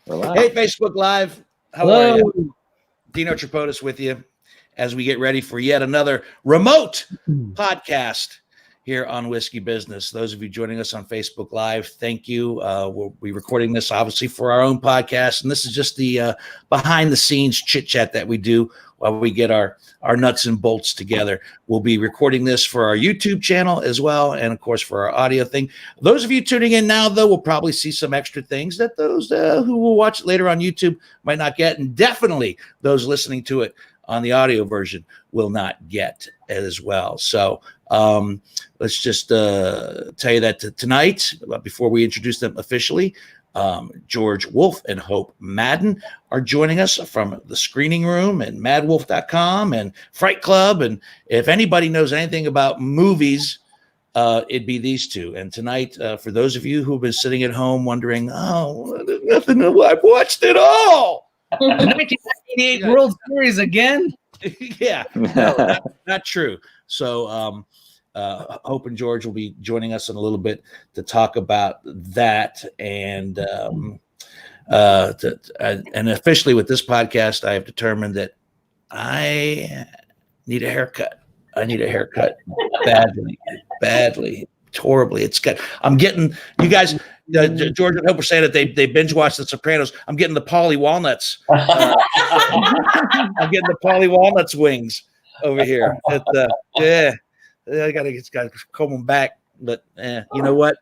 Hey, Facebook Live. How are you? Dino Tripodis with you as we get ready for yet another remote podcast here on Whiskey Business. Those of you joining us on Facebook Live, thank you. We'll be recording this obviously for our own podcast, and this is just the behind the scenes chit chat that we do while we get our nuts and bolts together. We'll be recording this for our YouTube channel as well, and of course for our audio thing. Those of you tuning in now, though, will probably see some extra things that those who will watch it later on YouTube might not get, and definitely those listening to it on the audio version will not get as well. So let's just tell you that tonight, before we introduce them officially, George Wolf and Hope Madden are joining us from the screening room and madwolf.com and Fright Club. And if anybody knows anything about movies, it'd be these two. And tonight, for those of you who've been sitting at home wondering, nothing, I've watched it all. 1998 World Series again? Yeah, no, not true. So Hope and George will be joining us in a little bit to talk about that. And and officially with this podcast, I have determined that I need a haircut. I need a haircut badly, horribly. I'm getting, you guys, George and Hope were saying that they binge watched The Sopranos. I'm getting the Pauly Walnuts. I'm getting the Pauly Walnuts wings over here. Yeah, I gotta comb them back. But you know what?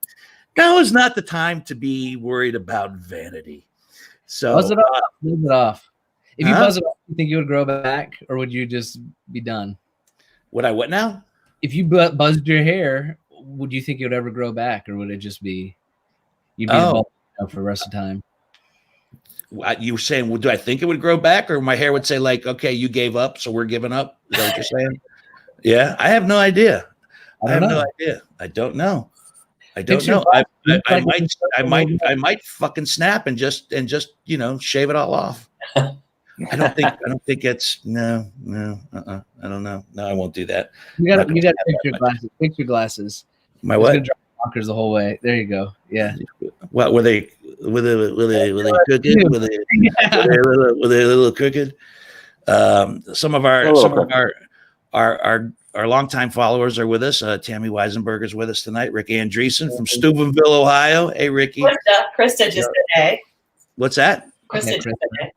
Now is not the time to be worried about vanity. So buzz it off. Buzz it off. If you buzz it off, you think you would grow back, or would you just be done? Would I what now? If you buzzed your hair, would you think it would ever grow back, or would it just be you'd be bald for the rest of the time? You were saying, well, do I think it would grow back, or my hair would say like, okay, you gave up, so we're giving up? Is that what you're saying? Yeah, I have no idea. I don't know. I might fucking snap and just shave it all off. I don't think it's no. I don't know. No, I won't do that. You got to fix your glasses. Fix your glasses. My what? Bonkers the whole way. There you go. Yeah. What were they? Were they crooked? Were they a little crooked? Some of our longtime followers are with us. Tammy Weisenberg is with us tonight. Rick Andreessen from Steubenville, Ohio. Hey, Ricky. Krista just today. What's that? Krista just today.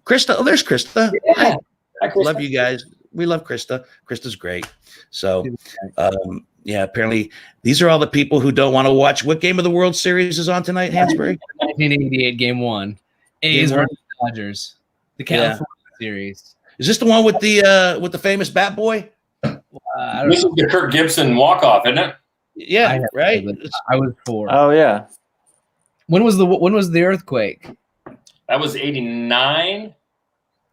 Krista. Oh, there's Krista. Yeah. Hi, love you guys. We love Krista. Krista's great. So, apparently these are all the people who don't want to watch. What game of the World Series is on tonight, Hansberry? 1988 Game 1. A's versus Dodgers. The California Series. Is this the one with the famous Bat Boy? This is the Kirk Gibson walk-off, isn't it? Yeah, right. I was 4. Oh yeah. When was the earthquake? That was 89.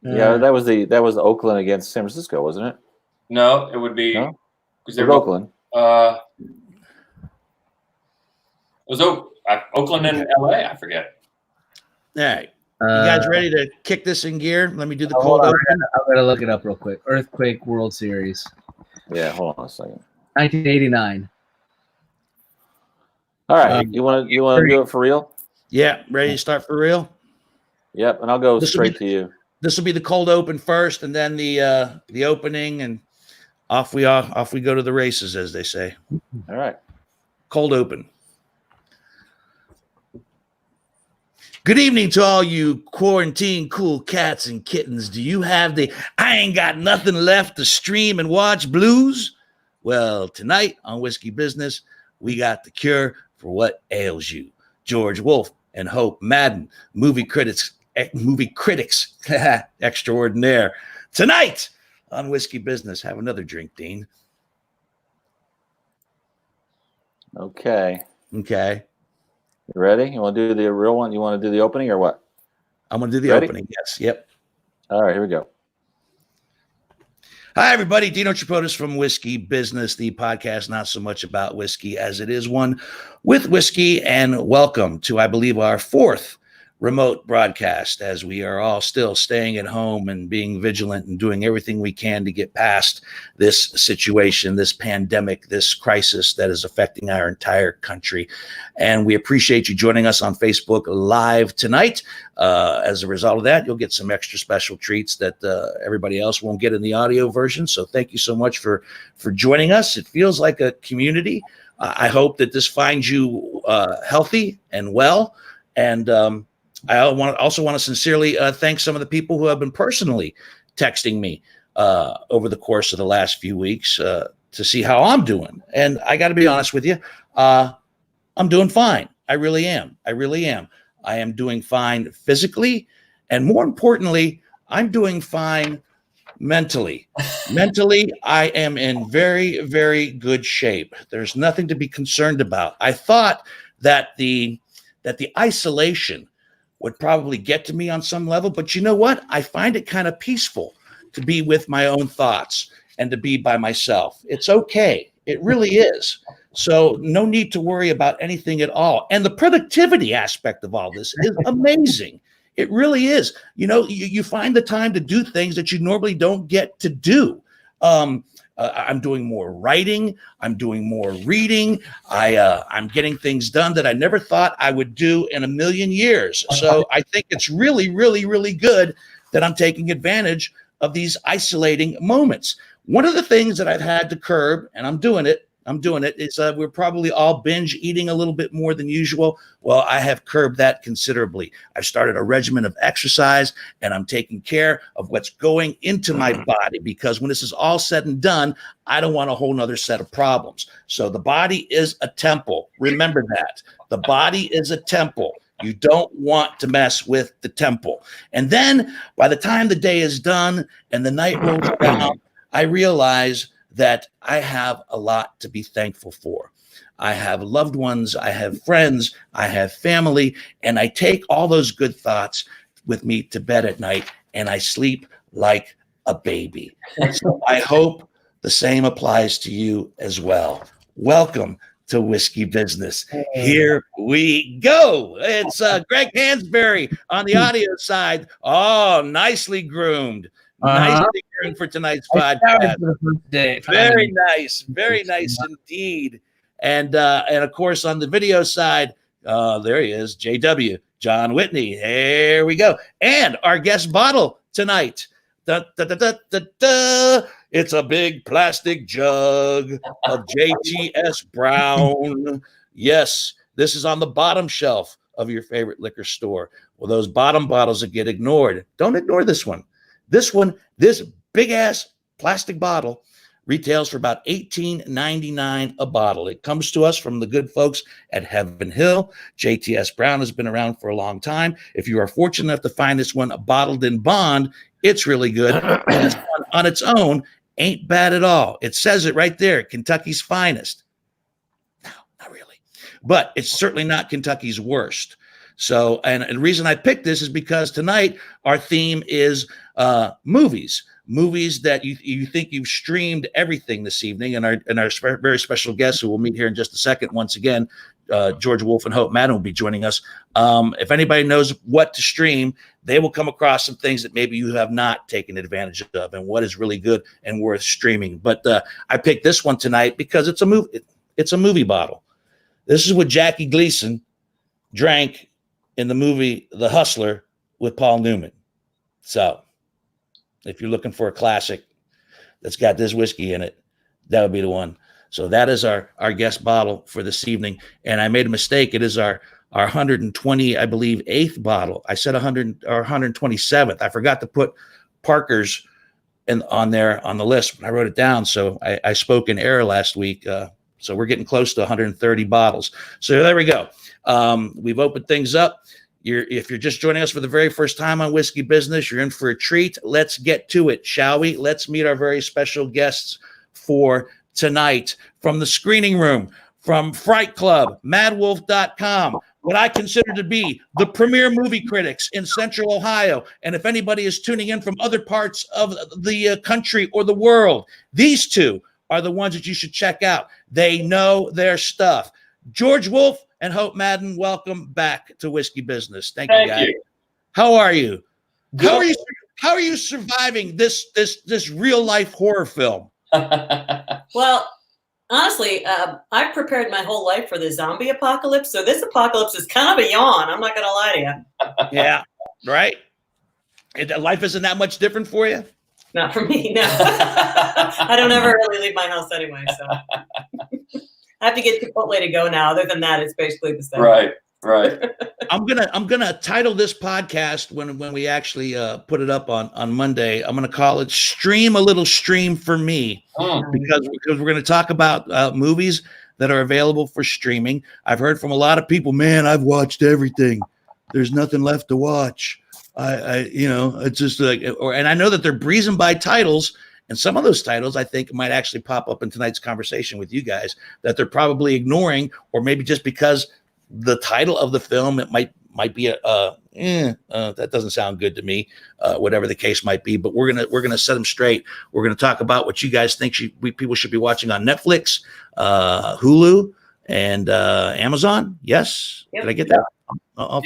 Yeah, that was Oakland against San Francisco, wasn't it? No, it would be because they're Oakland. It was Oakland and LA. I forget. All right. You guys ready to kick this in gear? Let me do the cold open. I'm going to look it up real quick. Earthquake World Series. Yeah, hold on a second. 1989. All right. You want to do it for real? Yeah, ready to start for real? Yep, and I'll go straight to you. This will be the cold open first, and then the opening, and off we go to the races, as they say. All right. Cold open. Good evening to all you quarantine cool cats and kittens. Do you have the I ain't got nothing left to stream and watch blues? Well, tonight on Whiskey Business, we got the cure for what ails you. George Wolf and Hope Madden, movie critics extraordinaire. Tonight on Whiskey Business. Have another drink, Dean. Okay. You ready? You want to do the real one? You want to do the opening or what? I'm going to do the opening. Yes. Yep. All right, here we go. Hi, everybody. Dino Tripodis from Whiskey Business, the podcast not so much about whiskey as it is one with whiskey. And welcome to, I believe, our 4th remote broadcast, as we are all still staying at home and being vigilant and doing everything we can to get past this situation, this pandemic, this crisis that is affecting our entire country. And we appreciate you joining us on Facebook Live tonight. As a result of that, you'll get some extra special treats that everybody else won't get in the audio version. So thank you so much for joining us. It feels like a community. I hope that this finds you healthy and well. And I also want to sincerely thank some of the people who have been personally texting me over the course of the last few weeks to see how I'm doing. And I got to be honest with you, I'm doing fine. I really am. I am doing fine physically. And more importantly, I'm doing fine mentally. Mentally, I am in very, very good shape. There's nothing to be concerned about. I thought that the isolation would probably get to me on some level, but you know what? I find it kind of peaceful to be with my own thoughts and to be by myself. It's okay. It really is. So no need to worry about anything at all. And the productivity aspect of all this is amazing. It really is. You know, you find the time to do things that you normally don't get to do. I'm doing more writing. I'm doing more reading. I'm getting things done that I never thought I would do in a million years. So I think it's really, really, really good that I'm taking advantage of these isolating moments. One of the things that I've had to curb, and I'm doing it, is we're probably all binge eating a little bit more than usual. Well, I have curbed that considerably. I've started a regimen of exercise, and I'm taking care of what's going into my body, because when this is all said and done, I don't want a whole nother set of problems. So the body is a temple. Remember that. The body is a temple. You don't want to mess with the temple. And then by the time the day is done and the night rolls around, I realize that I have a lot to be thankful for. I have loved ones, I have friends, I have family, and I take all those good thoughts with me to bed at night, and I sleep like a baby. So I hope the same applies to you as well. Welcome to Whiskey Business. Here we go. It's Greg Hansberry on the audio side. Oh, nicely groomed. Nicely groomed for tonight's podcast. Very nice indeed. And of course on the video side, there he is, JW, John Whitney. There we go. And our guest bottle tonight. It's a big plastic jug of J.T.S. Brown. Yes, this is on the bottom shelf of your favorite liquor store. Well, those bottom bottles that get ignored, don't ignore this one. This big-ass plastic bottle retails for about $18.99 a bottle. It comes to us from the good folks at Heaven Hill. J.T.S. Brown has been around for a long time. If you are fortunate enough to find this one bottled in bond, it's really good. And this one on its own ain't bad at all. It says it right there, Kentucky's finest. No, not really. But it's certainly not Kentucky's worst. So, and the reason I picked this is because tonight our theme is movies that you think you've streamed everything this evening. And our very special guest, who we'll meet here in just a second, once again, George Wolf and Hope Madden will be joining us. If anybody knows what to stream, they will come across some things that maybe you have not taken advantage of, and what is really good and worth streaming. But I picked this one tonight because it's a movie. It's a movie bottle. This is what Jackie Gleason drank in the movie The Hustler with Paul Newman. So if you're looking for a classic that's got this whiskey in it, that would be the one. So that is our guest bottle for this evening. And I made a mistake. It is our 120, I believe, 8th bottle. I said 100 or 127th. I forgot to put Parker's on there on the list, but I wrote it down. So I spoke in error last week. So we're getting close to 130 bottles. So there we go. We've opened things up. If you're just joining us for the very first time on Whiskey Business, you're in for a treat. Let's get to it, shall we? Let's meet our very special guests for tonight. From the screening room, from Fright Club, madwolf.com, what I consider to be the premier movie critics in Central Ohio. And if anybody is tuning in from other parts of the country or the world, these two are the ones that you should check out. They know their stuff. George Wolf and Hope Madden, welcome back to Whiskey Business. Thank you, guys. You. How are you? Good. How are you surviving this real life horror film? Well, honestly, I've prepared my whole life for the zombie apocalypse, so this apocalypse is kind of a yawn. I'm not going to lie to you. Yeah, right. Life isn't that much different for you? Not for me, no. I don't ever really leave my house anyway, so I have to get Chipotle to go now. Other than that, it's basically the same. Right. I'm gonna title this podcast when we actually put it up on Monday. I'm gonna call it "Stream a Little Stream for Me" because we're gonna talk about movies that are available for streaming. I've heard from a lot of people, man, I've watched everything. There's nothing left to watch. It's just like, and I know that they're breezing by titles, and some of those titles I think might actually pop up in tonight's conversation with you guys that they're probably ignoring, or maybe just because the title of the film, it might be that doesn't sound good to me, whatever the case might be. But we're gonna set them straight. We're gonna talk about what you guys think people should be watching on Netflix, Hulu, and Amazon. Yes, Yep. Did I get that? I'll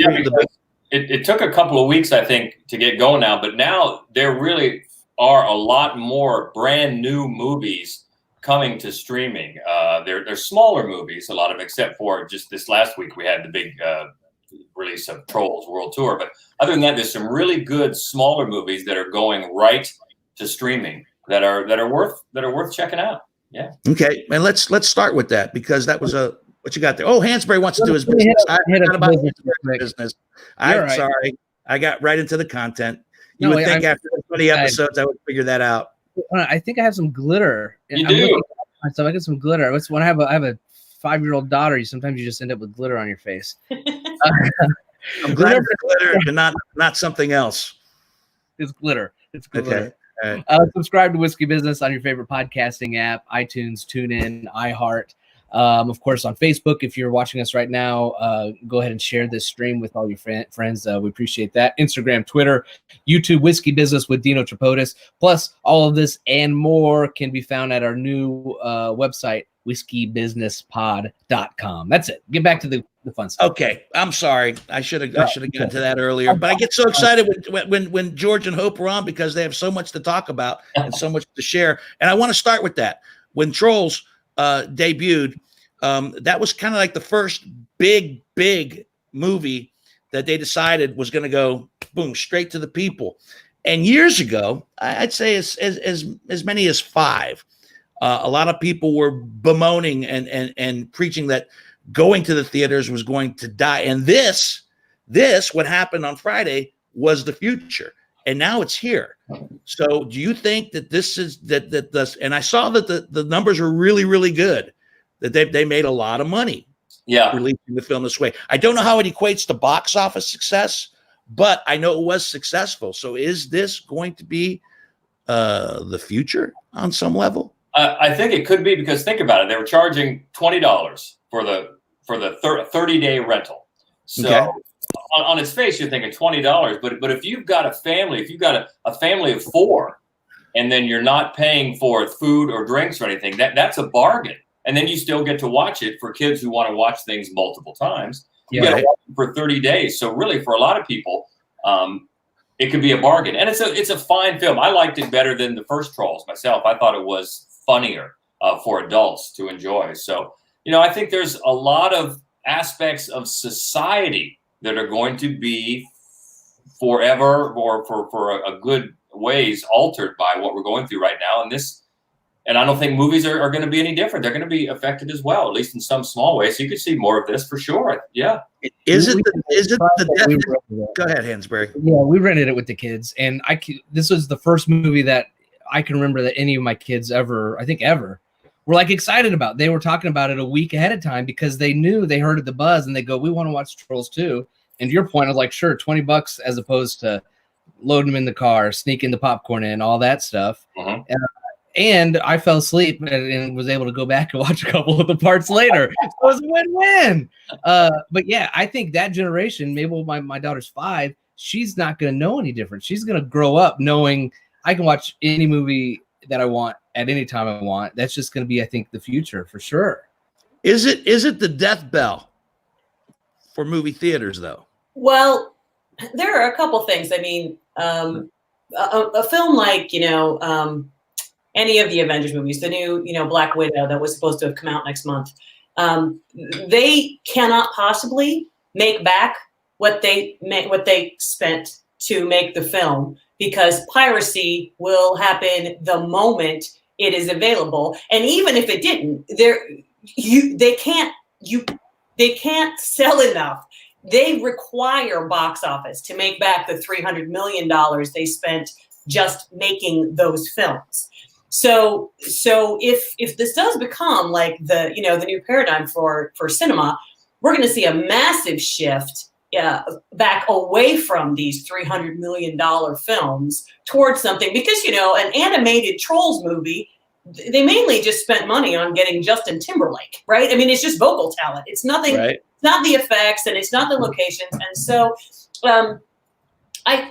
It took a couple of weeks, I think, to get going now, but now there really are a lot more brand new movies coming to streaming. They're smaller movies, a lot of them, except for just this last week we had the big release of Trolls World Tour. But other than that, there's some really good smaller movies that are going right to streaming that are worth checking out. Yeah. Okay, and let's start with that because that was what you got there. Oh, Hansberry wants to do his business. I forgot about business. I'm right. Sorry. I got right into the content. You would think after 20 episodes, I would figure that out. I think I have some glitter. You do. So I get some glitter. When I have a 5-year-old daughter, sometimes you just end up with glitter on your face. I'm glad it's glitter and not something else. It's glitter. It's glitter. Okay. All right. Subscribe to Whiskey Business on your favorite podcasting app, iTunes, TuneIn, iHeart. Of course, on Facebook, if you're watching us right now, go ahead and share this stream with all your friends. We appreciate that. Instagram, Twitter, YouTube, Whiskey Business with Dino Tripodis. Plus, all of this and more can be found at our new website, whiskeybusinesspod.com. That's it. Get back to the fun stuff. Okay. I'm sorry. I should have gotten to that earlier. But I get so excited when George and Hope are on because they have so much to talk about and so much to share. And I want to start with that. When Trolls debuted, that was kind of like the first big movie that they decided was going to go boom straight to the people. And years ago, I'd say as many as 5, a lot of people were bemoaning and preaching that going to the theaters was going to die. And this what happened on Friday was the future, and now it's here. So do you think that this is that and I saw that the numbers were really good, that they made a lot of money releasing the film this way. I don't know how it equates to box office success, but I know it was successful. So is this going to be the future on some level? I think it could be, because think about it. They were charging $20 for the 30-day rental. So on its face, you're thinking $20. But if you've got a family, if you've got a family of 4, and then you're not paying for food or drinks or anything, that's a bargain. And then you still get to watch it for kids who want to watch things multiple times. You got to watch it for 30 days. So really, for a lot of people, it could be a bargain. And it's a fine film. I liked it better than the first Trolls myself. I thought it was funnier for adults to enjoy. So, I think there's a lot of aspects of society that are going to be forever or for a good ways altered by what we're going through right now. And I don't think movies are going to be any different. They're going to be affected as well, at least in some small way. So you could see more of this for sure. Yeah. Is it the go ahead, Hansberry. Yeah, we rented it with the kids, and this was the first movie that I can remember that any of my kids ever were like excited about. They were talking about it a week ahead of time because they knew, they heard the buzz, and they go, "We want to watch Trolls 2." And to your point, I was like, sure, $20 as opposed to loading them in the car, sneaking the popcorn in, all that stuff. And I fell asleep and was able to go back and watch a couple of the parts later. So it was a win-win. But yeah, I think that generation, maybe my daughter's 5, she's not going to know any different. She's going to grow up knowing I can watch any movie that I want at any time I want. That's just going to be, I think, the future for sure. Is it the death bell for movie theaters, though? Well, there are a couple things. I mean, a film like, any of the Avengers movies, the new, Black Widow that was supposed to have come out next month, they cannot possibly make back what they spent to make the film, because piracy will happen the moment it is available. And even if it didn't, they can't sell enough. They require box office to make back the $300 million they spent just making those films. So if this does become like the new paradigm for cinema, we're going to see a massive shift back away from these $300 million films towards something, because an animated Trolls movie, they mainly just spent money on getting Justin Timberlake, right? I mean, it's just vocal talent. It's nothing. Right. It's not the effects, and it's not the locations. And so, I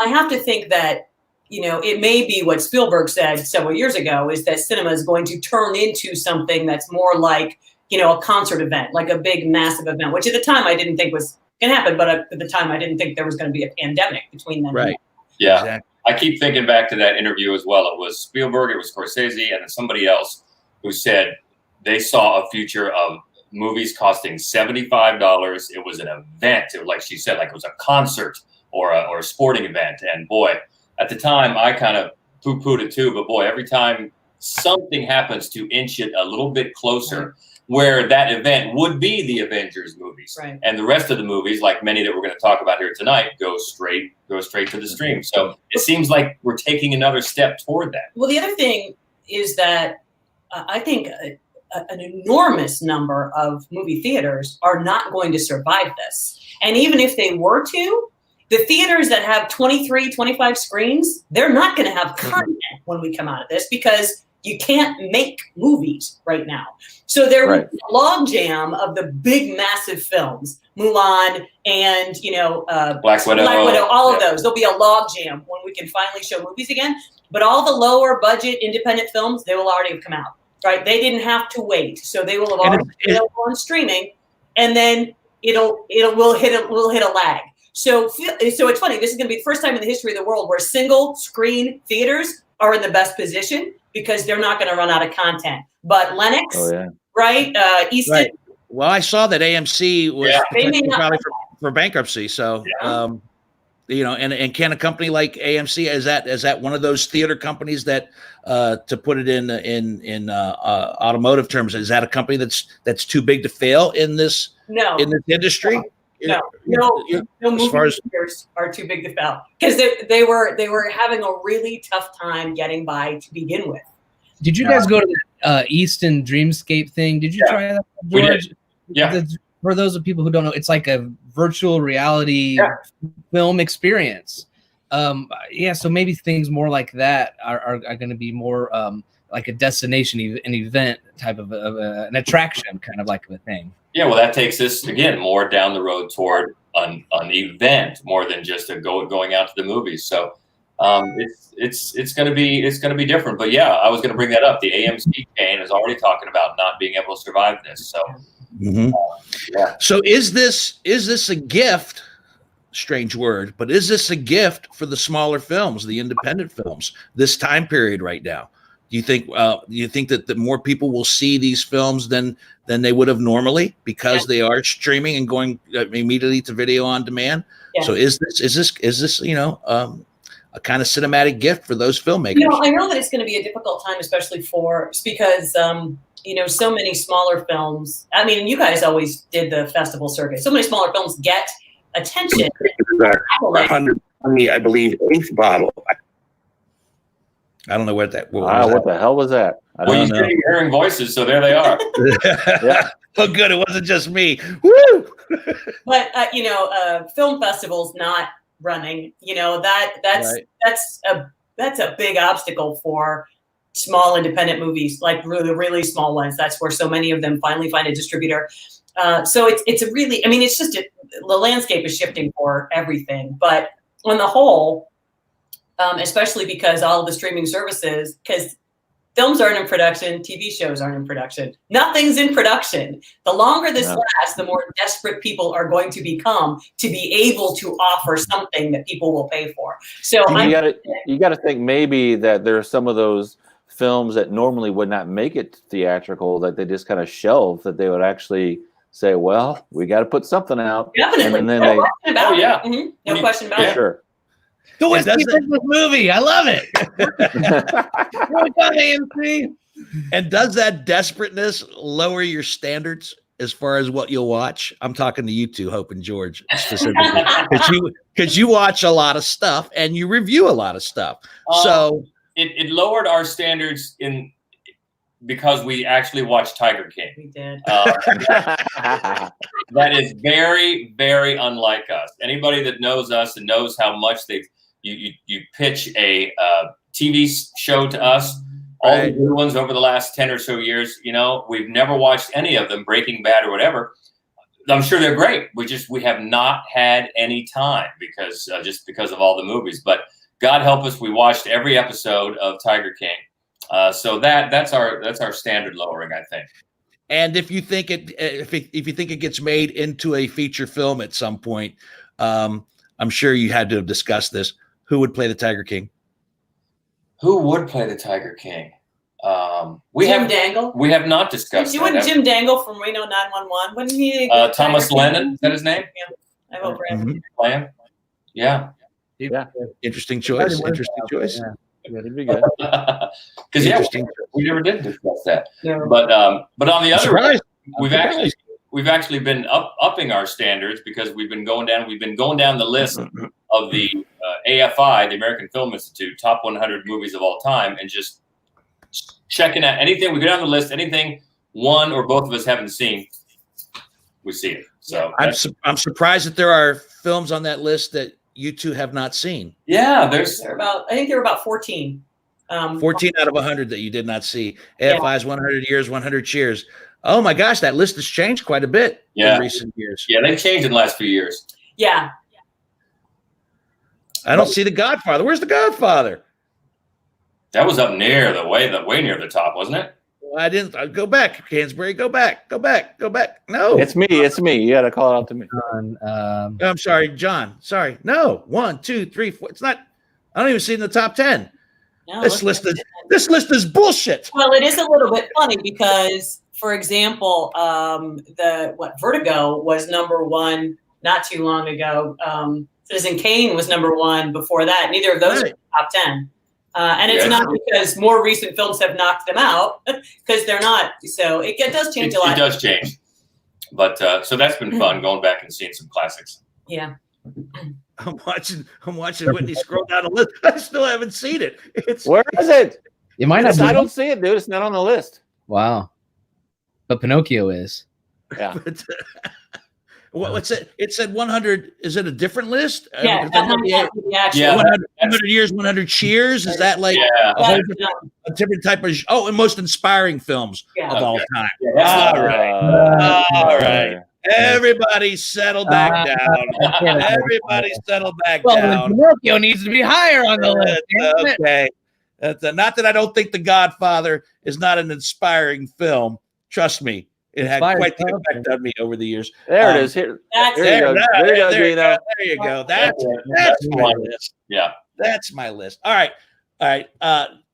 have to think that it may be what Spielberg said several years ago, is that cinema is going to turn into something that's more like a concert event, like a big massive event, which at the time I didn't think was going to happen, but at the time I didn't think there was going to be a pandemic between them. Right. Yeah. Exactly. I keep thinking back to that interview as well. It was Spielberg, it was Scorsese, and then somebody else who said they saw a future of movies costing $75. It was an event. It was, like she said, like it was a concert or a sporting event. And boy, at the time I kind of poo-pooed it too, but boy, every time something happens to inch it a little bit closer, where that event would be the Avengers movies, right, and the rest of the movies, like many that we're going to talk about here tonight, go straight to the stream. So it seems like we're taking another step toward that. Well, the other thing is that I think an enormous number of movie theaters are not going to survive this. And even if they were to, the theaters that have 23, 25 screens, they're not going to have content when we come out of this, because you can't make movies right now. So there will be a log jam of the big, massive films, Mulan and, Black Widow, all of those. There'll be a log jam when we can finally show movies again. But all the lower budget independent films, they will already have come out, right? They didn't have to wait. So they will have already been on streaming, and then we'll hit a lag. So it's funny. This is going to be the first time in the history of the world where single screen theaters are in the best position, because they're not going to run out of content. But Lennox, right? Easton. Right. Well, I saw that AMC was probably for bankruptcy. So, and can a company like AMC, is that one of those theater companies that, to put it in automotive terms, is that a company that's too big to fail in this industry? No movie theaters are too big to fail, because they were having a really tough time getting by to begin with. Did you guys go to the Easton Dreamscape thing? Did you try that, George? Yeah. For those of people who don't know, it's like a virtual reality film experience. So maybe things more like that are going to be more like a destination, an event type of an attraction, kind of like a thing. Yeah, well, that takes us again more down the road toward an event more than just going out to the movies. So it's going to be different. But yeah, I was going to bring that up. The AMC chain is already talking about not being able to survive this. So So is this a gift? Strange word, but is this a gift for the smaller films, the independent films, this time period right now? Do you think that more people will see these films than they would have normally, because they are streaming and going immediately to video on demand? Yeah. So is this a kind of cinematic gift for those filmmakers? I know that it's going to be a difficult time, especially because so many smaller films. I mean, you guys always did the festival circuit. So many smaller films get attention. I believe, eighth bottle. I don't know what that was. What the hell was that? You're hearing voices, so there they are. Oh, good. It wasn't just me. Woo! But film festivals not running. That's a big obstacle for small independent movies, like really, really small ones. That's where so many of them finally find a distributor. So it's a really, it's just the landscape is shifting for everything. But on the whole, especially because all of the streaming services, because films aren't in production, TV shows aren't in production. Nothing's in production. The longer this lasts, the more desperate people are going to become to be able to offer something that people will pay for. So you got to think maybe that there are some of those films that normally would not make it theatrical that they just kind of shelve, that they would actually say, well, we got to put something out. Definitely. And then no question about it. Mm-hmm. No question about it. Sure. The Whiskey Business movie. I love it. And does that desperateness lower your standards as far as what you'll watch? I'm talking to you two, Hope and George, specifically, because you watch a lot of stuff and you review a lot of stuff. So it lowered our standards because we actually watched Tiger King. We did. That is very, very unlike us. Anybody that knows us and knows how much you pitch a TV show to us, all the new ones over the last 10 or so years, we've never watched any of them, Breaking Bad or whatever. I'm sure they're great. We have not had any time because of all the movies. But God help us, we watched every episode of Tiger King. So that's our standard lowering, I think. And if you think it gets made into a feature film at some point, I'm sure you had to have discussed this. Who would play the Tiger King? Who would play the Tiger King? Jim Dangle. We have not discussed. You wouldn't Jim Dangle from Reno 911? Wouldn't he? Thomas Lennon. Is that his name? Yeah, I vote for him. Yeah. Interesting choice. Yeah, that'd be good. Because we never did discuss that. Yeah. But on the other hand, we've actually been upping our standards because we've been going down the list of the AFI, the American Film Institute, top 100 movies of all time, and just checking out anything. We go down the list, anything one or both of us haven't seen, we see it. So I'm surprised that there are films on that list that you two have not seen. Yeah, I think there were about 14. 14 out of 100 that you did not see. AFI's 100 Years, 100 Cheers. Oh my gosh, that list has changed quite a bit in recent years. Yeah, they've changed in the last few years. Yeah. I don't see The Godfather. Where's The Godfather? That was up near way near the top, wasn't it? Well, I didn't. Go back, Hansberry. Go back. No, it's me. You got to call it out to me. I'm sorry, John. Sorry. No, 1, 2, 3, 4. It's not. I don't even see it in the top 10. No, this list is bullshit. Well, it is a little bit funny because, for example, Vertigo was number one not too long ago. Citizen Kane was number one before that. Neither of those are top 10. And it's not because more recent films have knocked them out, because they're not. So it does change a lot. It does change. But so that's been fun, going back and seeing some classics. Yeah. I'm watching Whitney scroll down the list. I still haven't seen it. Where is it? You might not. I don't see it, dude. It's not on the list. Wow. But Pinocchio is. Yeah. What's it? It said 100. Is it a different list? Yeah. 100 Years, 100 Cheers. Is that like a different type of? Oh, and most inspiring films of all time. Yeah, all right. Everybody settle back down. Everybody settle back down. Pinocchio needs to be higher on the list. Okay. Not that I don't think The Godfather is not an inspiring film. Trust me. It had quite the effect on me over the years. There it is. There you go. That's my list. Yeah. That's my list. All right.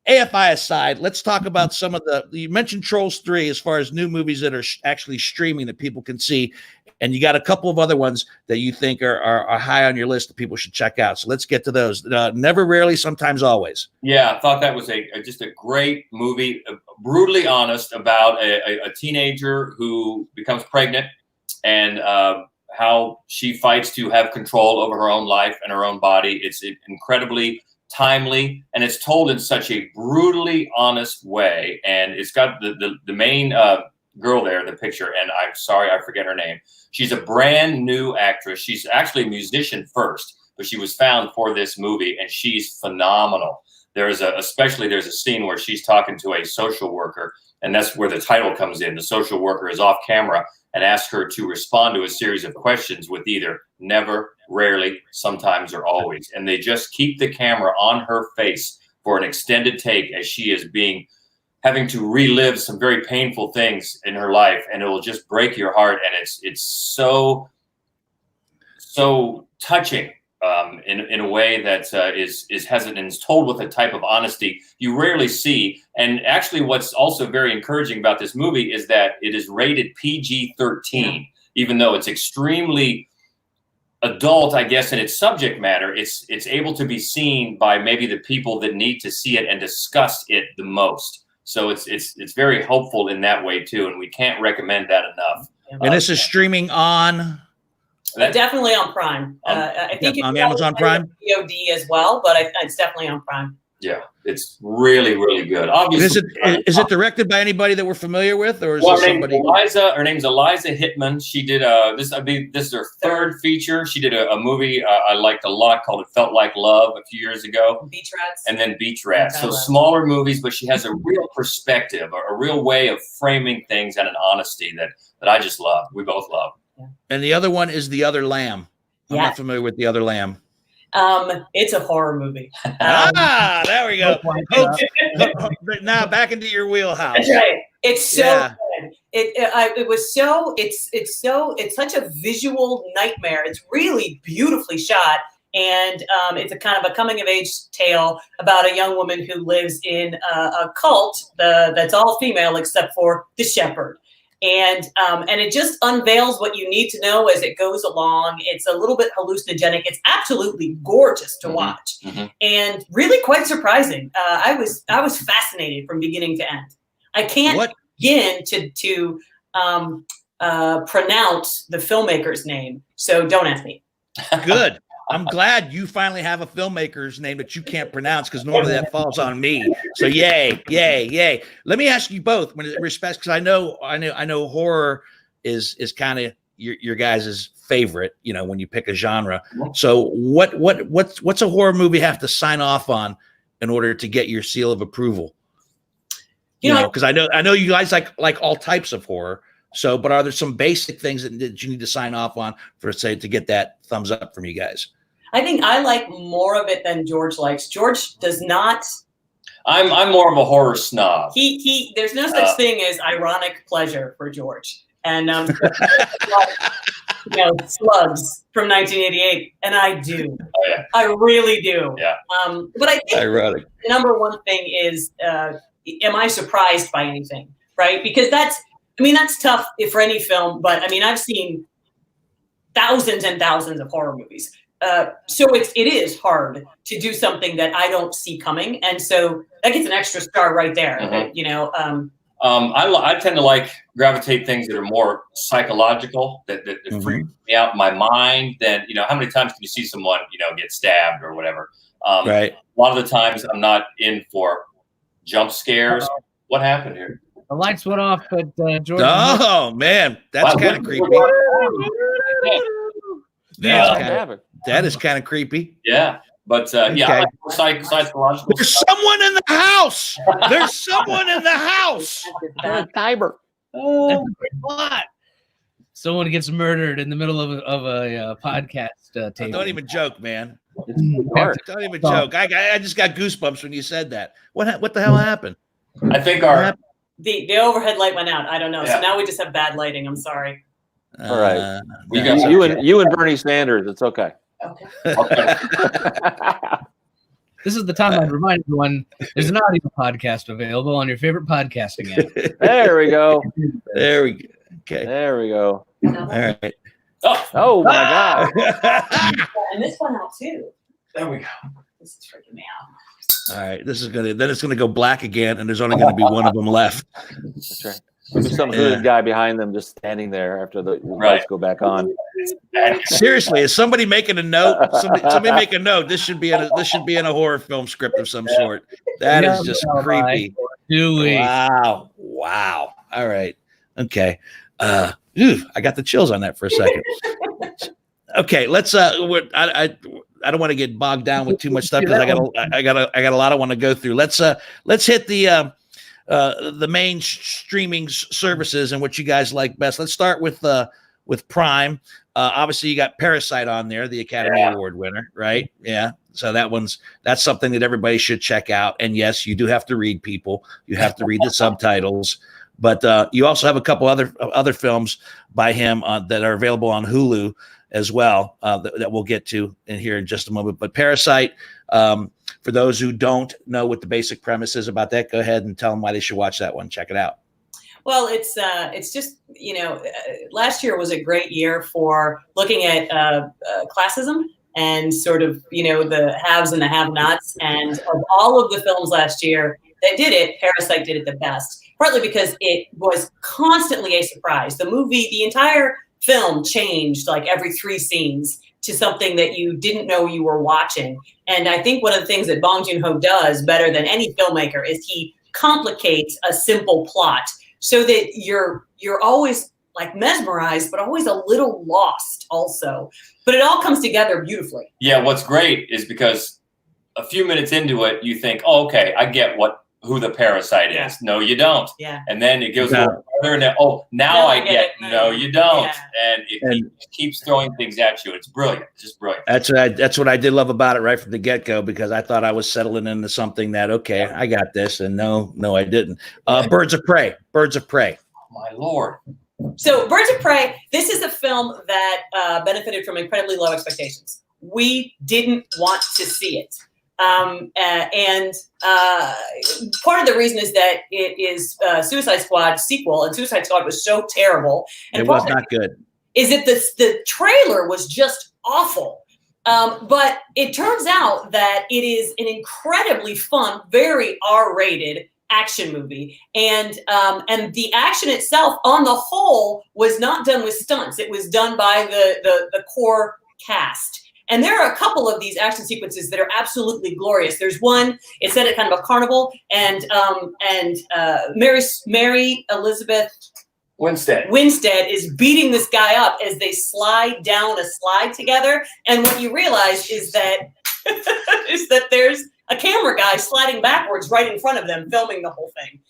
AFI aside, let's talk about some of you mentioned Trolls 3 as far as new movies that are actually streaming that people can see. And you got a couple of other ones that you think are high on your list that people should check out. So let's get to those. Never, Rarely, Sometimes, Always. Yeah, I thought that was just a great movie, brutally honest about a teenager who becomes pregnant and how she fights to have control over her own life and her own body. It's incredibly timely, and it's told in such a brutally honest way. And it's got the main girl there in the picture, and I'm sorry, I forget her name. She's a brand new actress. She's actually a musician first, but she was found for this movie, and she's phenomenal. There's a scene where she's talking to a social worker, and that's where the title comes in. The social worker is off camera and asks her to respond to a series of questions with either never, rarely, sometimes, or always. And they just keep the camera on her face for an extended take as she is being having to relive some very painful things in her life, and it will just break your heart. And it's so touching in a way that is hesitant and is told with a type of honesty you rarely see. And actually, what's also very encouraging about this movie is that it is rated PG-13, even though it's extremely adult, I guess, in its subject matter. It's able to be seen by maybe the people that need to see it and discuss it the most. So it's very hopeful in that way too, and we can't recommend that enough. And this is streaming on definitely on Prime. I think on Amazon Prime, VOD as well, but it's definitely on Prime. Yeah, it's really, really good. Obviously, is it directed by anybody that we're familiar with, or is well, it somebody? Her name's Eliza Hittman. She did this. This is her third feature. She did a movie I liked a lot called "It Felt Like Love" a few years ago. Beach Rats. And then Beach Rats. So smaller movies, but she has a real perspective, a real way of framing things, and an honesty that I just love. We both love. Yeah. And the other one is The Other Lamb. I'm not familiar with The Other Lamb. It's a horror movie. There we go. Now back into your wheelhouse. That's right. It's so good. It's such a visual nightmare. It's really beautifully shot. And it's a kind of a coming of age tale about a young woman who lives in a cult that's all female except for the shepherd. And it just unveils what you need to know as it goes along. It's a little bit hallucinogenic. It's absolutely gorgeous to watch, and really quite surprising. I was fascinated from beginning to end. I can't begin to pronounce the filmmaker's name, so don't ask me. Good. I'm glad you finally have a filmmaker's name that you can't pronounce, because normally that falls on me. So yay. Let me ask you both, when it respects, because I know horror is kind of your guys' favorite, when you pick a genre. So what's a horror movie have to sign off on in order to get your seal of approval? You know, because I know you guys like all types of horror. So, but are there some basic things that you need to sign off on to get that thumbs up from you guys? I think I like more of it than George likes. George does not. I'm more of a horror snob. There's no such thing as ironic pleasure for George. And Slugs from 1988, and I do. Oh, yeah. I really do. Yeah. But I think ironic. The number one thing is, am I surprised by anything? Right? Because that's tough for any film. But I've seen thousands and thousands of horror movies. So it is hard to do something that I don't see coming, and so that gets an extra star right there. I tend to gravitate things that are more psychological, that freak me out in my mind. Than how many times can you see someone get stabbed or whatever? Right. A lot of the times I'm not in for jump scares. What happened here? The lights went off, but Jordan. Oh man, that's kind of creepy. That is kind of creepy. Yeah, but I like psychological. There's someone in the house. There's someone in the house. Tiber. Oh, what? Someone gets murdered in the middle of a podcast tape. Don't even joke, man. Don't even joke. I just got goosebumps when you said that. What the hell happened? I think the overhead light went out. I don't know. Yeah. So now we just have bad lighting. I'm sorry. All right. You and Bernie Sanders. It's okay. Okay. This is the time I'd remind everyone there's an audio podcast available on your favorite podcasting app. There we go. There we go. Okay. There we go. All right. Oh my God. And this one out too. There we go. This is freaking me out. All right. Then it's gonna go black again, and there's only gonna be one of them left. That's right. There's some hooded guy behind them just standing there after the lights go back on. Seriously, is somebody making a note? Somebody make a note. This should be in a horror film script of some sort. That is just creepy. Wow. All right. Okay. I got the chills on that for a second. Okay, let's I don't want to get bogged down with too much stuff because I got a lot I want to go through. Let's hit the main streaming services and what you guys like best. Let's start with with Prime. Obviously, you got Parasite on there, the Academy Award winner, right? Yeah. So that's something that everybody should check out. And yes, you do have to read, people. You have to read the subtitles. But you also have a couple other films by him that are available on Hulu as well that we'll get to in here in just a moment. But Parasite, for those who don't know what the basic premise is about that, go ahead and tell them why they should watch that one. Check it out. Well, it's just, last year was a great year for looking at classism and sort of, the haves and the have-nots. And of all of the films last year that did it, Parasite did it the best, partly because it was constantly a surprise. The entire film changed like every 3 scenes to something that you didn't know you were watching. And I think one of the things that Bong Joon-ho does better than any filmmaker is he complicates a simple plot so that you're always like mesmerized, but always a little lost also. But it all comes together beautifully. Yeah, what's great is because a few minutes into it, you think, oh, okay, I get who the parasite is. No, you don't. Yeah. And then it goes further and now I get it. No, you don't. Yeah. And it keeps throwing things at you. It's brilliant. It's just brilliant. That's what I did love about it right from the get-go, because I thought I was settling into something that, okay, I got this. And no, I didn't. Birds of Prey. Oh, my Lord. So Birds of Prey, this is a film that benefited from incredibly low expectations. We didn't want to see it. And part of the reason is that it is Suicide Squad sequel, and Suicide Squad was so terrible. And it was not good. Is that the trailer was just awful. But it turns out that it is an incredibly fun, very R-rated action movie, and the action itself, on the whole, was not done with stunts. It was done by the core cast. And there are a couple of these action sequences that are absolutely glorious. There's one, it's set at kind of a carnival, and Mary Elizabeth Winstead is beating this guy up as they slide down a slide together. And what you realize is that there's a camera guy sliding backwards right in front of them, filming the whole thing.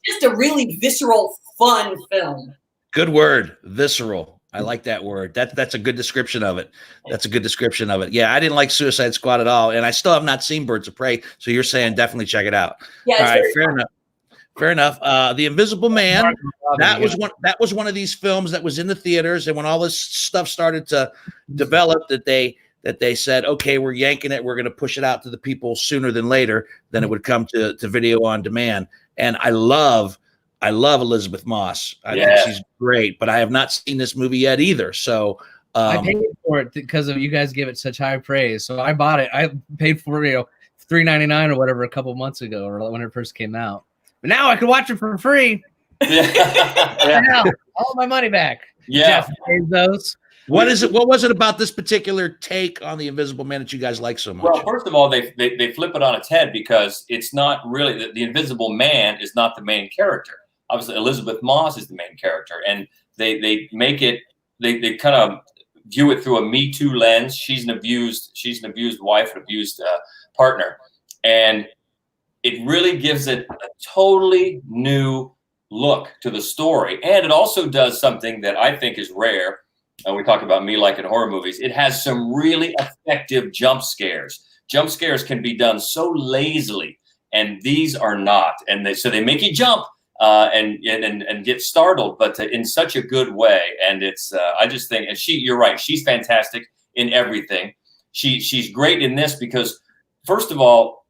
Just a really visceral, fun film. Good word, visceral. I like that word. That's a good description of it. Yeah, I didn't like Suicide Squad at all, and I still have not seen Birds of Prey. So you're saying definitely check it out. Yeah, all right, fair enough. The Invisible Man. That was one of these films that was in the theaters, and when all this stuff started to develop, that they said, okay, we're yanking it. We're going to push it out to the people sooner than later. Then it would come to video on demand. And I love Elizabeth Moss. I think she's great, but I have not seen this movie yet either. So I paid for it because of you guys give it such high praise. So I bought it. I paid for it, $3.99 or whatever a couple months ago, or when it first came out. But now I can watch it for free. Now, all my money back. Yeah. Jeff pays those. What was it about this particular take on the Invisible Man that you guys like so much? Well, first of all, they flip it on its head, because it's not really the Invisible Man is not the main character. Obviously, Elizabeth Moss is the main character, and they make it. They kind of view it through a Me Too lens. She's an abused wife, an abused partner, and it really gives it a totally new look to the story. And it also does something that I think is rare. We talk about me liking horror movies. It has some really effective jump scares. Jump scares can be done so lazily, and these are not. And they make you jump and get startled, but in such a good way. And it's I just think, and you're right, she's fantastic in everything. She's great in this because, first of all,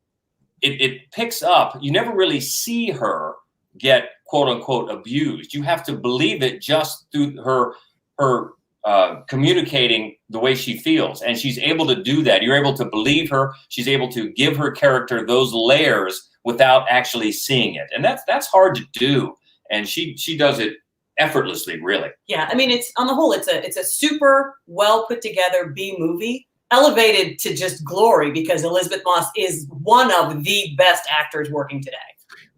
it picks up. You never really see her get quote unquote abused. You have to believe it just through her communicating the way she feels, and she's able to do that. You're able to believe her. She's able to give her character those layers without actually seeing it, and that's hard to do. And she does it effortlessly, really. Yeah, I mean, it's on the whole, it's a super well put together B movie, elevated to just glory because Elizabeth Moss is one of the best actors working today.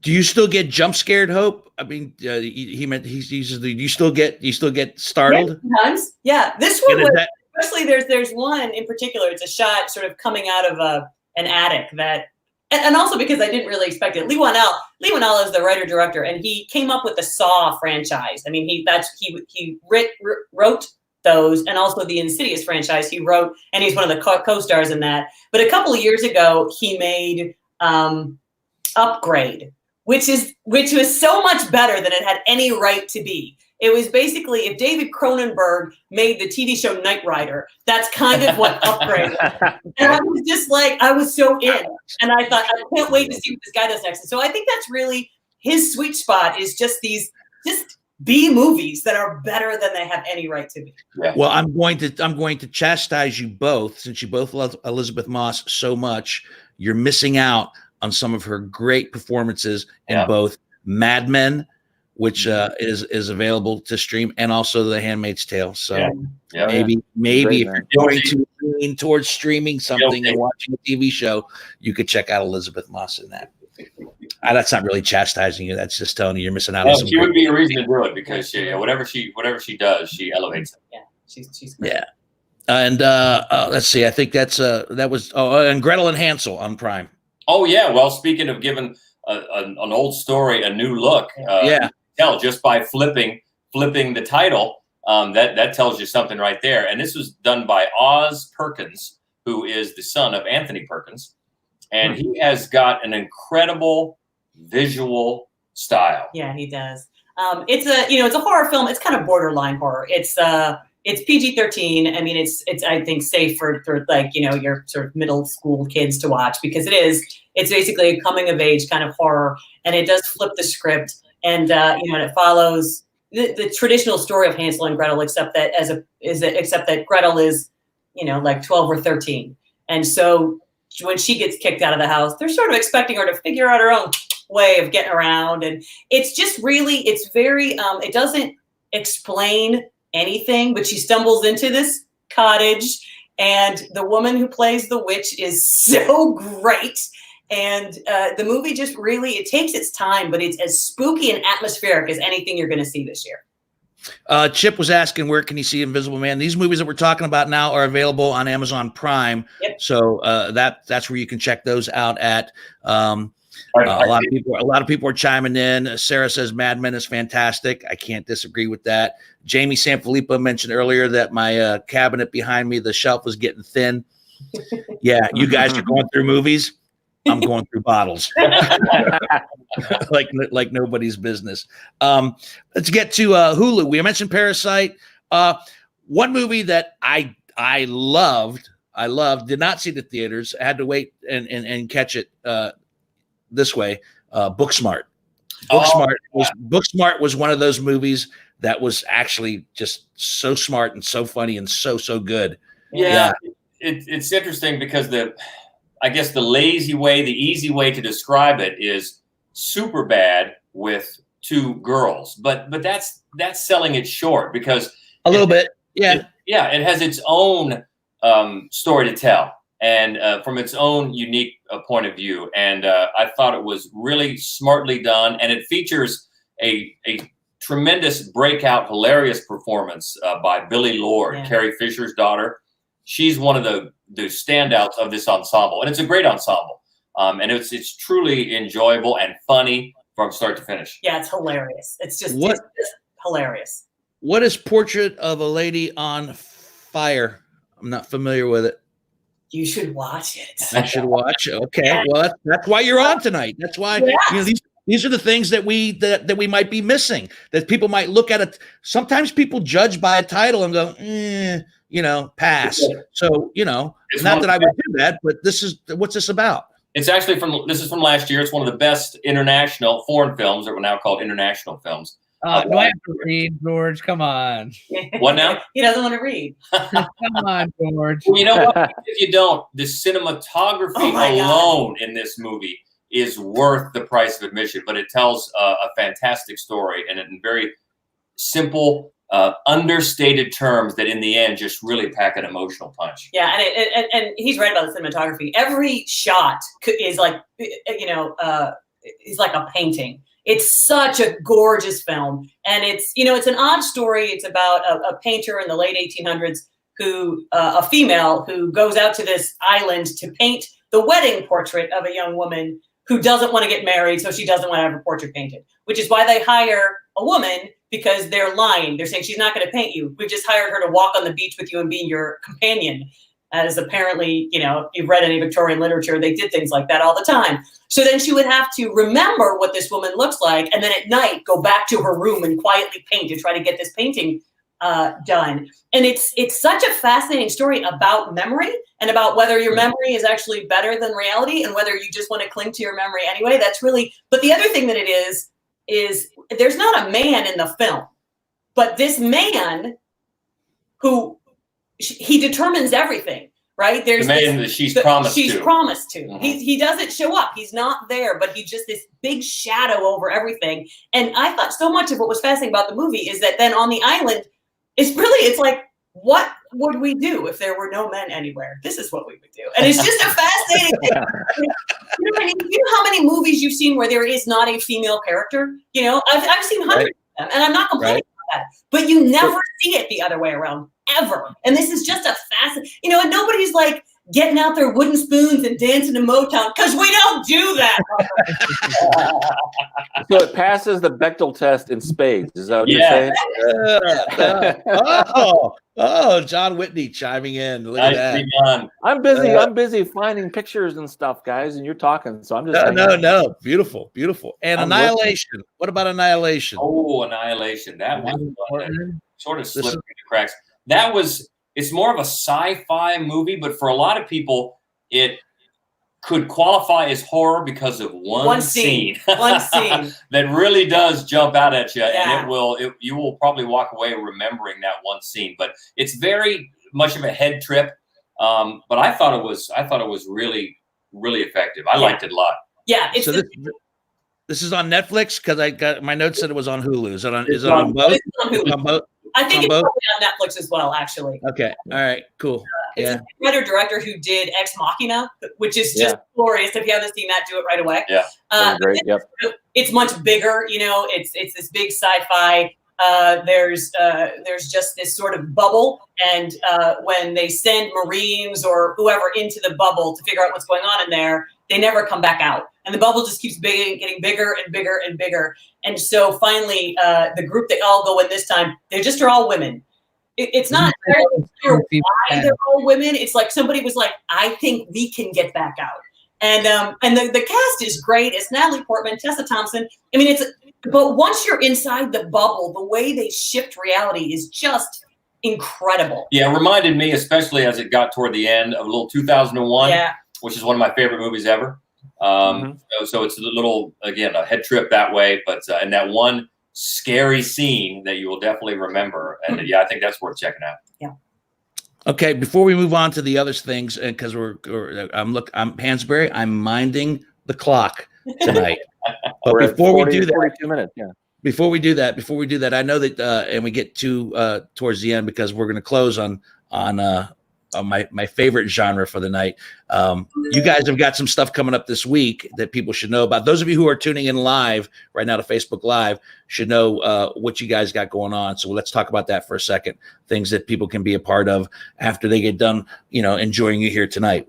Do you still get jump scared, Hope? I mean, you still get startled? Yeah, sometimes. Yeah, this one was, especially there's one in particular. It's a shot sort of coming out of an attic that And also because I didn't really expect it. Lee Whannell is the writer-director, and he came up with the Saw franchise. I mean, he wrote those, and also the Insidious franchise he wrote, and he's one of the co-stars in that. But a couple of years ago, he made Upgrade, which was so much better than it had any right to be. It was basically if David Cronenberg made the TV show Knight Rider, that's kind of what Upgrade was. And I was just like, I was so in. And I thought, I can't wait to see what this guy does next. And so I think that's really his sweet spot, is just these B movies that are better than they have any right to be. Yeah. Well, I'm going to chastise you both, since you both love Elizabeth Moss so much. You're missing out on some of her great performances in both Mad Men, which is available to stream, and also The Handmaid's Tale. So maybe if you're going to lean towards streaming something and watching a TV show, you could check out Elizabeth Moss in that. That's not really chastising you. That's just telling you you're missing out on something. She would be a reason to do it, because whatever she does, she elevates it. Yeah, she's great. Yeah. And let's see. I think that was and Gretel and Hansel on Prime. Oh yeah. Well, speaking of giving an old story a new look, just by flipping the title, that tells you something right there. And this was done by Oz Perkins, who is the son of Anthony Perkins, and he has got an incredible visual style. Yeah, he does. It's a horror film. It's kind of borderline horror. It's PG-13. I mean, it's I think safe for like, your sort of middle school kids to watch, because it's basically a coming of age kind of horror, and it does flip the script. And and it follows the traditional story of Hansel and Gretel, except that Gretel is, like 12 or 13, and so when she gets kicked out of the house, they're sort of expecting her to figure out her own way of getting around, and it's just really, it's very, it doesn't explain anything, but she stumbles into this cottage, and the woman who plays the witch is so great. And the movie just really, it takes its time, but it's as spooky and atmospheric as anything you're going to see this year. Chip was asking, where can you see Invisible Man? These movies that we're talking about now are available on Amazon Prime. Yep. So that's where you can check those out at. A lot of people are chiming in. Sarah says Mad Men is fantastic. I can't disagree with that. Jamie Sanfilippo mentioned earlier that my cabinet behind me, the shelf was getting thin. Yeah, you guys are going through movies. I'm going through bottles like nobody's business. Let's get to Hulu. We mentioned Parasite. One movie that I loved, did not see the theaters. I had to wait and catch it this way. Booksmart. Booksmart was one of those movies that was actually just so smart and so funny and so good. Yeah. It's interesting because I guess the lazy way, the easy way to describe it is Superbad with two girls, but that's selling it short, because a little bit, it has its own story to tell, and from its own unique point of view. And I thought it was really smartly done, and it features a tremendous breakout, hilarious performance by Billie Lourd, Carrie Fisher's daughter. She's one of the standouts of this ensemble, and it's a great ensemble. And it's truly enjoyable and funny from start to finish. Yeah, it's hilarious. It's just hilarious. What is Portrait of a Lady on Fire? I'm not familiar with it. You should watch it. I should watch it. Okay. Yeah. Well, that's why you're on tonight. That's why these are the things that we might be missing. That people might look at it. Sometimes people judge by a title and go, pass. So, it's not that I would do that, but what's this about? It's actually this is from last year. It's one of the best international foreign films that were now called international films. Do I have to read, George? Come on. What now? He doesn't want to read. Come on, George. Well, you know what? If you don't, the cinematography alone in this movie is worth the price of admission, but it tells a fantastic story, and in very simple, understated terms that in the end just really pack an emotional punch. Yeah, and he's right about the cinematography. Every shot is like, is like a painting. It's such a gorgeous film, and it's an odd story. It's about a painter in the late 1800s a female who goes out to this island to paint the wedding portrait of a young woman who doesn't want to get married, so she doesn't want to have her portrait painted, which is why they hire a woman, because they're lying. They're saying she's not going to paint you. We've just hired her to walk on the beach with you and be your companion. As apparently, if you've read any Victorian literature, they did things like that all the time. So then she would have to remember what this woman looks like, and then at night go back to her room and quietly paint and try to get this painting done. And it's such a fascinating story about memory and about whether your memory is actually better than reality and whether you just want to cling to your memory anyway. That's really, but the other thing that it is there's not a man in the film, but this man who he determines everything, right? There's the man that she's promised to. Mm-hmm. He doesn't show up. He's not there, but he's just this big shadow over everything. And I thought so much of what was fascinating about the movie is that then on the island, it's like, what would we do if there were no men anywhere? This is what we would do. And it's just a fascinating thing. You know how many movies you've seen where there is not a female character? I've seen hundreds of them, and I'm not complaining about that. But you never see it the other way around, ever. And this is just a fascinating, and nobody's like getting out their wooden spoons and dancing to Motown, because we don't do that. So it passes the Bechdel test in spades. Is that what you're saying? John Whitney chiming in. Look at that. I'm busy finding pictures and stuff, guys, and you're talking. So I'm just no. Beautiful. And Annihilation. What about Annihilation? Oh, Annihilation. That one sort of slipped through the cracks. It's more of a sci-fi movie, but for a lot of people, it could qualify as horror because of one scene. One scene that really does jump out at you, and you will probably walk away remembering that one scene. But it's very much of a head trip. But I thought it was really, really effective. I liked it a lot. Yeah. This is on Netflix, because I got my notes said it was on Hulu. Is it on both? It's on both. I think it's probably on Netflix as well, actually. Okay. All right. Cool. It's a writer-director who did Ex Machina, which is just glorious. If you haven't seen that, do it right away. Yeah. Great. Yep. It's much bigger. It's this big sci-fi. There's just this sort of bubble, and when they send Marines or whoever into the bubble to figure out what's going on in there, they never come back out. And the bubble just keeps getting bigger and bigger and bigger. And so finally, the group that all go in this time, are all women. It's not very clear why they're all women. It's like somebody was like, I think we can get back out. And the cast is great. It's Natalie Portman, Tessa Thompson. I mean, but once you're inside the bubble, the way they shift reality is just incredible. Yeah, it reminded me, especially as it got toward the end, of a little 2001, which is one of my favorite movies ever. So it's a little, again, a head trip that way, but and that one scary scene that you will definitely remember. And I think that's worth checking out. Yeah. Okay, before we move on to the other things, and because I'm Hansberry, I'm minding the clock tonight. But before we do that, 42 minutes, Before we do that, I know that, and we get to towards the end, because we're going to close on my favorite genre for the night. You guys have got some stuff coming up this week that people should know about. Those of you who are tuning in live right now to Facebook Live should know what you guys got going on. So let's talk about that for a second. Things that people can be a part of after they get done, enjoying you here tonight.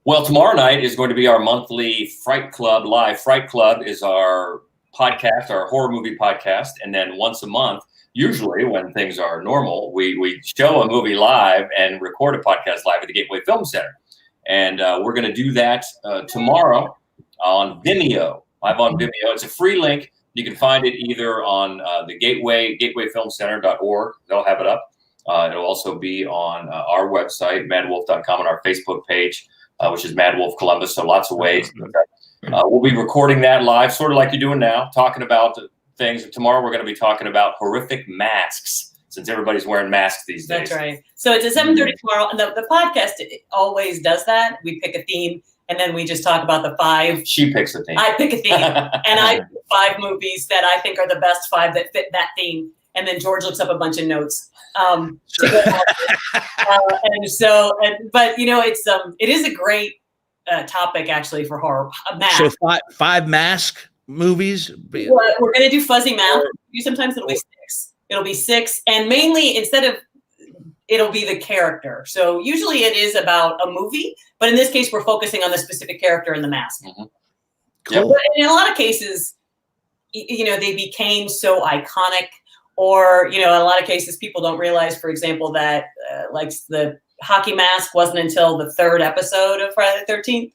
Well, tomorrow night is going to be our monthly Fright Club live. Fright Club is our podcast, our horror movie podcast. And then once a month, usually when things are normal, we show a movie live and record a podcast live at the Gateway Film Center. And we're going to do that tomorrow on Vimeo, live on Vimeo. It's a free link. You can find it either on the gatewayfilmcenter.org. They'll have it up. It'll also be on our website, madwolf.com, and our Facebook page, which is Mad Wolf Columbus. So lots of ways. We'll be recording that live, sort of like you're doing now, talking about things. Tomorrow we're going to be talking about horrific masks, since everybody's wearing masks these days. That's right. So it's at 7:30 tomorrow, and the podcast always does that. We pick a theme, and then we just talk about the 5. She picks a theme. I pick a theme, and I pick 5 movies that I think are the best 5 that fit that theme, and then George looks up a bunch of notes. But it is a great topic actually for horror. Mask. So 5 mask movies. Well, we're going to do Fuzzy Mouth. Sometimes it'll be 6. It'll be 6, and mainly instead of it'll be the character. So usually it is about a movie, but in this case, we're focusing on the specific character in the mask. Mm-hmm. Cool. But in a lot of cases, they became so iconic, or, in a lot of cases, people don't realize, for example, that like the hockey mask wasn't until the 3rd episode of Friday the 13th.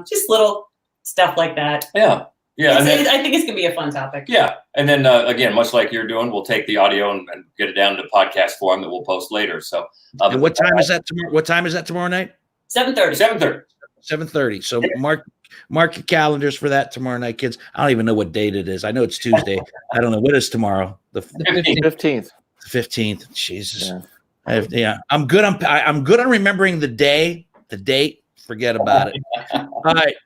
Just little stuff like that. Yeah. Yeah. I think it's going to be a fun topic. Yeah. And then again, much like you're doing, we'll take the audio and get it down to podcast form that we'll post later. So and what time is that tomorrow? What time is that tomorrow night? 7:30. 7:30. So mark your calendars for that tomorrow night, kids. I don't even know what date it is. I know it's Tuesday. I don't know. What is tomorrow? The 15th. 15th. Jesus. Yeah. I'm good on remembering the day, the date. Forget about it. All right.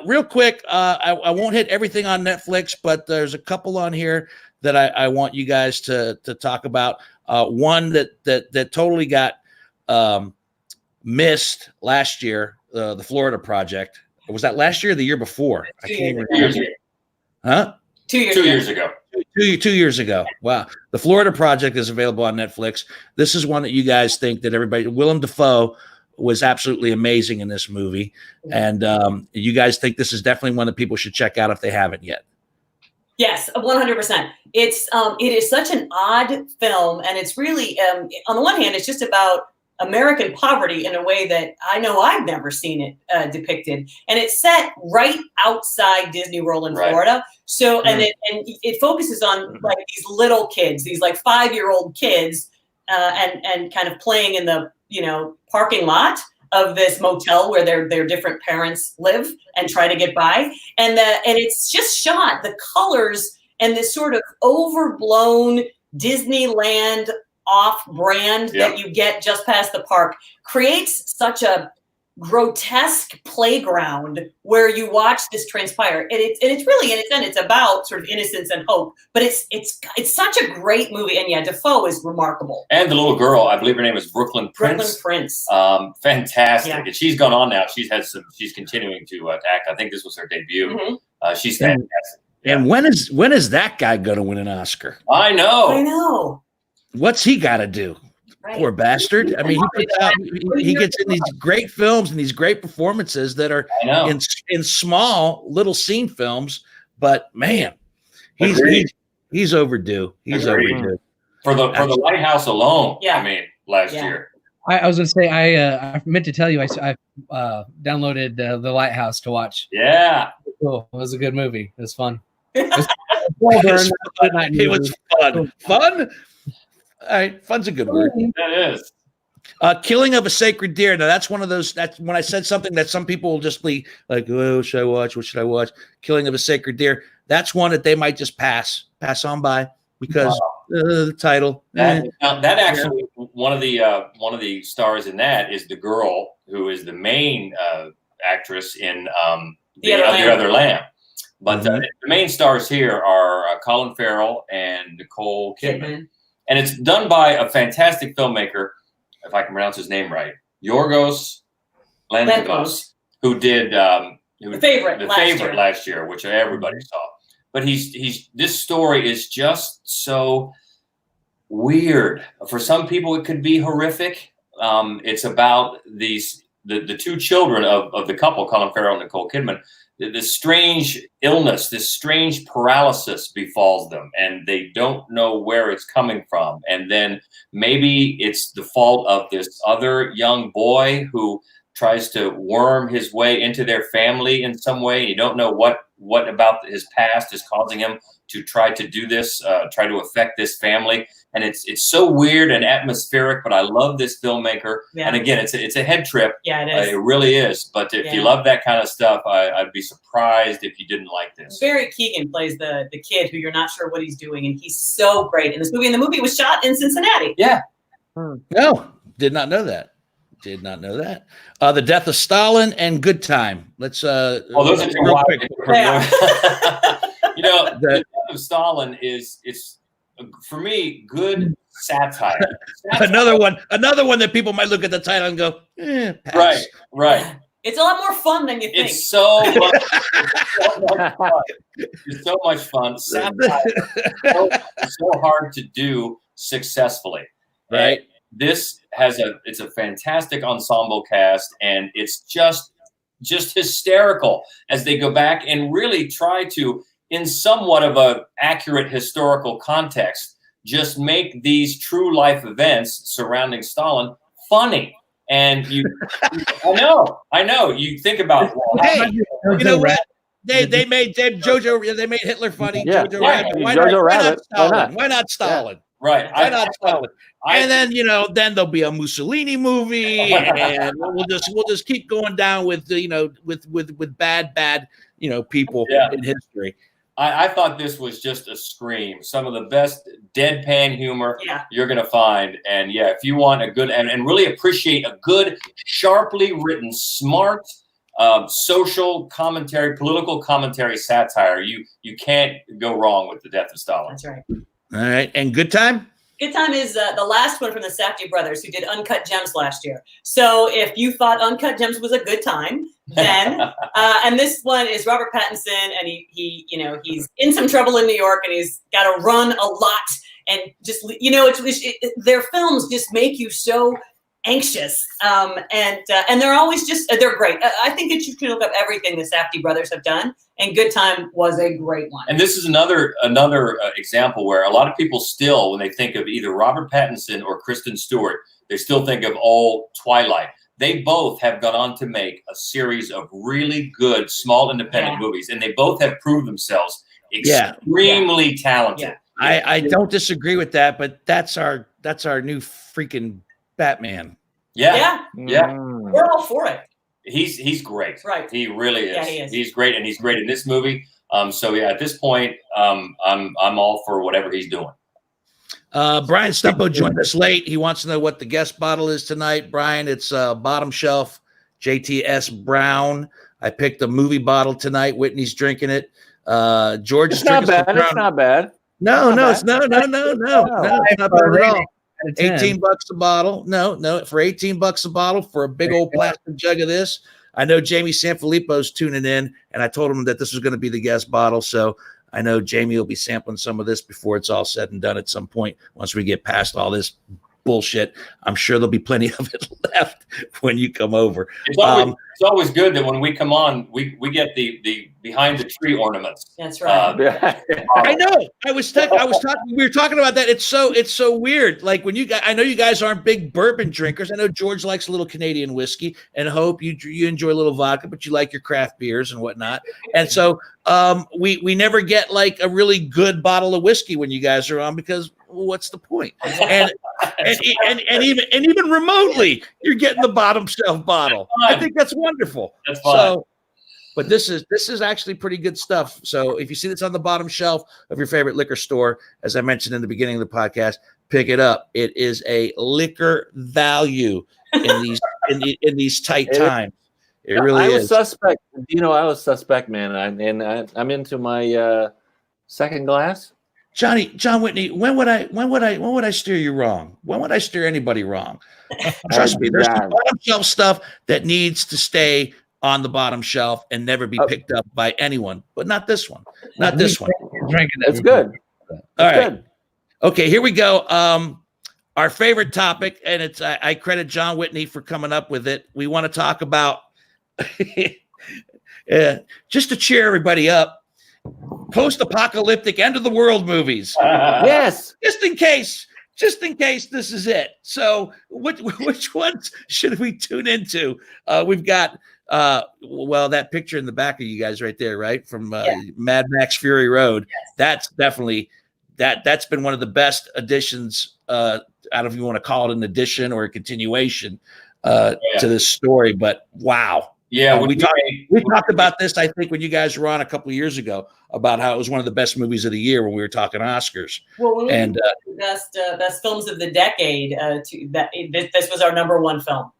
Real quick, I won't hit everything on Netflix, but there's a couple on here that I want you guys to talk about. One that totally got missed last year, the Florida Project. Was that last year or the year before? I can't remember. Huh? 2 years 2 years ago. 2 years ago. Wow. The Florida Project is available on Netflix. This is one that you guys think that everybody, Willem Dafoe was absolutely amazing in this movie. And you guys think this is definitely one that people should check out if they haven't yet. Yes, 100%. It is such an odd film, and it's really, on the one hand, it's just about American poverty in a way that I know I've never seen it depicted, and it's set right outside Disney World in Florida. So, and it focuses on like these little kids, these like 5-year-old kids, and kind of playing in the parking lot of this motel where their different parents live and try to get by, and it's just shot, the colors and this sort of overblown Disneyland off-brand that you get just past the park creates such a grotesque playground where you watch this transpire, and it's really, in its end, it's about sort of innocence and hope, but it's such a great movie. And Dafoe is remarkable, and the little girl, I believe her name is Brooklyn Prince. Fantastic. Yeah. And she's gone on now. She's continuing to act. I think this was her debut. Mm-hmm. She's fantastic. And when is that guy going to win an Oscar? I know. What's he got to do? Right. Poor bastard. I mean, he gets in these great films and these great performances that are in small little scene films, but man, he's overdue. He's overdue. For the Lighthouse alone. Yeah. I mean, last year. I was going to say, I meant to tell you, I downloaded The Lighthouse to watch. Yeah. Cool. It was a good movie. It was fun. It was fun. Fun? All right, fun's a good word. That is. Killing of a Sacred Deer. Now, that's one of those. That's when I said something that some people will just be like, "Oh, should I watch? What should I watch?" Killing of a Sacred Deer. That's one that they might just pass on by because the title. That actually, one of the stars in that is the girl who is the main actress in the Other Lamb. But the main stars here are Colin Farrell and Nicole Kidman. And it's done by a fantastic filmmaker, if I can pronounce his name right, Yorgos Lanthimos, who did The Favorite last year, which everybody saw. But this story is just so weird. For some people, it could be horrific. It's about the two children of the couple, Colin Farrell and Nicole Kidman. This strange illness, this strange paralysis befalls them, and they don't know where it's coming from. And then maybe it's the fault of this other young boy who tries to worm his way into their family in some way. You don't know what about his past is causing him to try to do this, try to affect this family. And it's so weird and atmospheric, but I love this filmmaker. Yeah. And again, it's a head trip. Yeah, it is. It really is. But if you love that kind of stuff, I'd be surprised if you didn't like this. Barry Keoghan plays the kid who you're not sure what he's doing, and he's so great in this movie. And the movie was shot in Cincinnati. Yeah. No, did not know that. Did not know that. The Death of Stalin and Good Time. Let's those are real quick. The Death of Stalin is for me good satire. Another one that people might look at the title and go, pass. Right. It's a lot more fun than you think. It's so much fun. It's so much fun. Satire is so hard to do successfully. Right. This it's a fantastic ensemble cast, and it's just hysterical as they go back and really try to, in somewhat of a accurate historical context, just make these true life events surrounding Stalin funny. And I know. You think about, hey, you know what? They made Hitler funny. Yeah. Jojo Rabbit. Why not Stalin? Why not Stalin? Right. Why not Stalin? And then then there'll be a Mussolini movie, and we'll just keep going down with with bad people in history. I thought this was just a scream. Some of the best deadpan humor you're going to find. And if you want a good and really appreciate a good, sharply written, smart social commentary, political commentary, satire, you can't go wrong with The Death of Stalin. That's right. All right. And Good Time? Good Time is the last one from the Safdie brothers, who did Uncut Gems last year. So if you thought Uncut Gems was a good time, then and this one is Robert Pattinson, and he's in some trouble in New York, and he's got to run a lot, and just their films just make you so anxious, and they're always they're great. I think that you can look up everything the Safdie brothers have done, and Good Time was a great one. And this is another example where a lot of people still, when they think of either Robert Pattinson or Kristen Stewart, they still think of Twilight. They both have gone on to make a series of really good small independent movies, and they both have proved themselves extremely talented. Yeah. I don't disagree with that, but that's our new freaking Batman. Yeah. We're all for it. He's great. Right. He really is. Yeah, he is. He's great, and he's great in this movie. So at this point, I'm all for whatever he's doing. Brian Stumpo joined us late. He wants to know what the guest bottle is tonight. Brian, it's Bottom Shelf J.T.S. Brown. I picked a movie bottle tonight. Whitney's drinking it. George is drinking not bad. It's not bad. No, it's not bad at all. $18 a bottle. No, for $18 a bottle for a big old plastic jug of this. I know Jamie Sanfilippo's tuning in, and I told him that this was going to be the guest bottle. So I know Jamie will be sampling some of this before it's all said and done at some point. Once we get past all this bullshit, I'm sure there'll be plenty of it left when you come over. It's always good that when we come on, we get the behind the tree ornaments. That's right. I know. I was talking. We were talking about that. It's so weird. Like when you guys, I know you guys aren't big bourbon drinkers. I know George likes a little Canadian whiskey, and Hope you enjoy a little vodka, but you like your craft beers and whatnot. And so we never get like a really good bottle of whiskey when you guys are on, because what's the point? And even remotely, you're getting the bottom shelf bottle. I think that's wonderful. That's fine. So, but this is actually pretty good stuff. So if you see this on the bottom shelf of your favorite liquor store, as I mentioned in the beginning of the podcast, pick it up. It is a liquor value in these tight times. It really is. I was suspect. I was suspect, man. I'm into my second glass. John Whitney, when would I steer you wrong? When would I steer anybody wrong? Trust me, there's some bottom shelf stuff that needs to stay on the bottom shelf and never be picked up by anyone, but not this one. Not this one. Drinking It's good. All right. Good. Okay, here we go. Our favorite topic, and it's I credit John Whitney for coming up with it. We want to talk about just to cheer everybody up. Post-apocalyptic end of the world movies. Yes. Just in case this is it. So which ones should we tune into? We've got that picture in the back of you guys right there, right? From Mad Max Fury Road. Yes. That's definitely that's been one of the best additions. I don't know if you want to call it an addition or a continuation to this story, but wow. Yeah, we talked about this, I think, when you guys were on a couple of years ago, about how it was one of the best movies of the year when we were talking Oscars. Well, when we were best films of the decade, this was our number one film.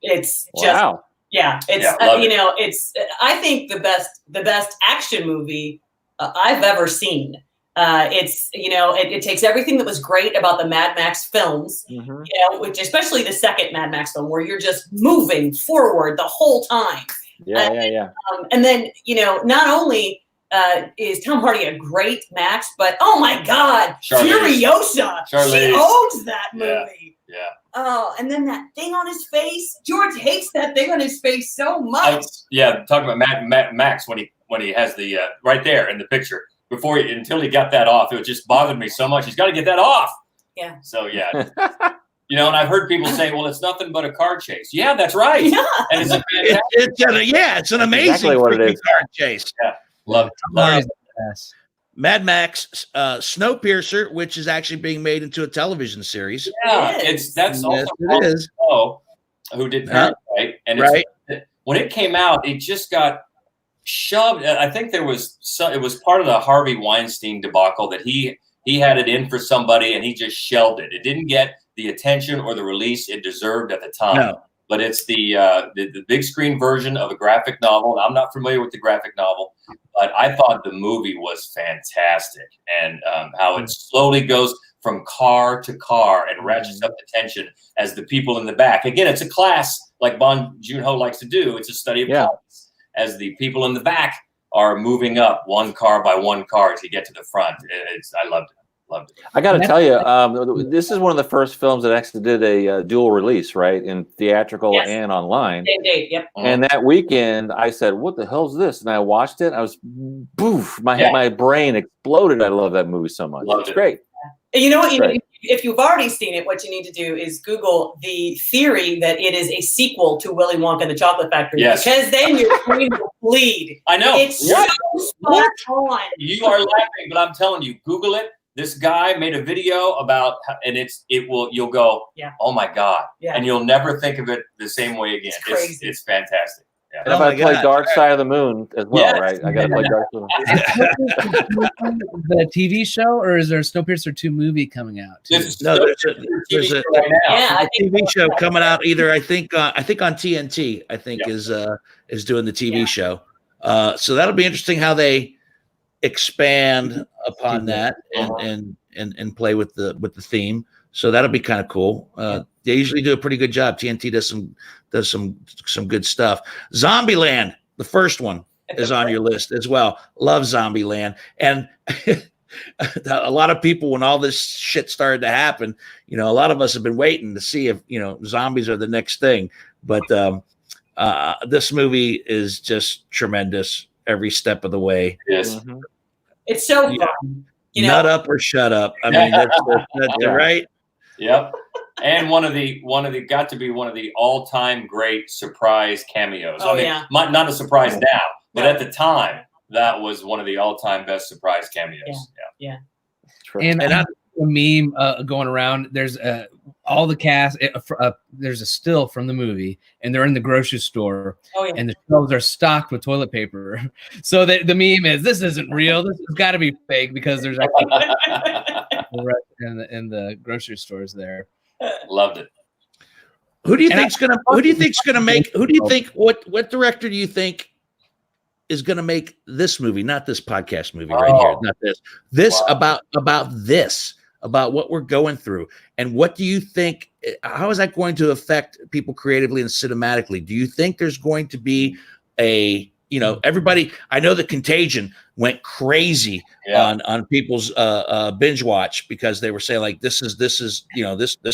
It's just it's I think the best action movie I've ever seen. It takes everything that was great about the Mad Max films, which especially the second Mad Max film, where you're just moving forward the whole time. And then, not only is Tom Hardy a great Max? But oh my God, Charlize. Furiosa, she owns that movie. Yeah. Oh, and then that thing on his face. George hates that thing on his face so much. Talking about Max when he has the right there in the picture until he got that off, it just bothered me so much. He's got to get that off. Yeah. So yeah. You know, and I've heard people say, "Well, it's nothing but a car chase." Yeah, that's right. Yeah. And it's it's an amazing what it is. car chase. Yeah, love it. Mad Max, Snowpiercer, which is actually being made into a television series. Yeah, that's also it is. Who did Parasite, and when it came out, it just got shoved. I think it was part of the Harvey Weinstein debacle that he had it in for somebody and he just shelved it. It didn't get the attention or the release it deserved at the time. No. But it's the big screen version of a graphic novel. I'm not familiar with the graphic novel, but I thought the movie was fantastic, and how it slowly goes from car to car and ratchets up the tension as the people in the back. Again, it's a class like Bong Joon-ho likes to do. It's a study of class as the people in the back are moving up one car by one car to get to the front. I loved it. I got to tell you, this is one of the first films that actually did a dual release, right, in theatrical and online. Same date, yep. And that weekend, I said, "What the hell's this?" And I watched it. I was, boof! My brain exploded. I love that movie so much. It's great. And you know what? If you've already seen it, what you need to do is Google the theory that it is a sequel to Willy Wonka and the Chocolate Factory. Yes. Because then your brain will bleed. I know. It's so spot on. You are laughing, but I'm telling you, Google it. This guy made a video about, and you'll go, oh my God. Yeah. And you'll never think of it the same way again. It's crazy. It's fantastic. Yeah. And if I play Dark Side of the Moon as well, right? I got to play Dark Side of the Moon. The TV show, or is there a Snowpiercer 2 movie coming out? There's a TV show coming out either, I think on TNT, I think is doing the TV show. So that'll be interesting how they expand upon that and play with the theme. So that'll be kind of cool. They usually do a pretty good job. TNT does some good stuff. Zombieland, the first one, is on your list as well. Love Zombieland. And a lot of people, when all this shit started to happen, a lot of us have been waiting to see if zombies are the next thing. But this movie is just tremendous every step of the way. Yes. Mm-hmm. It's so fun. Nut up or shut up. I mean, that's right. Yep. And one of the got to be one of the all-time great surprise cameos. Not a surprise now, but at the time, that was one of the all-time best surprise cameos. Yeah. And a meme going around. There's all the cast. There's a still from the movie, and they're in the grocery store, and the shelves are stocked with toilet paper. So the meme is, this isn't real. This has got to be fake because there's actually in the grocery stores there. Loved it. Who do you think's gonna make? Who do you think? What director do you think is going to make this movie, not this podcast movie right here, not this. This about this, about what we're going through, and what do you think? How is that going to affect people creatively and cinematically? Do you think there's going to be everybody? I know the Contagion went crazy on people's binge watch because they were saying like this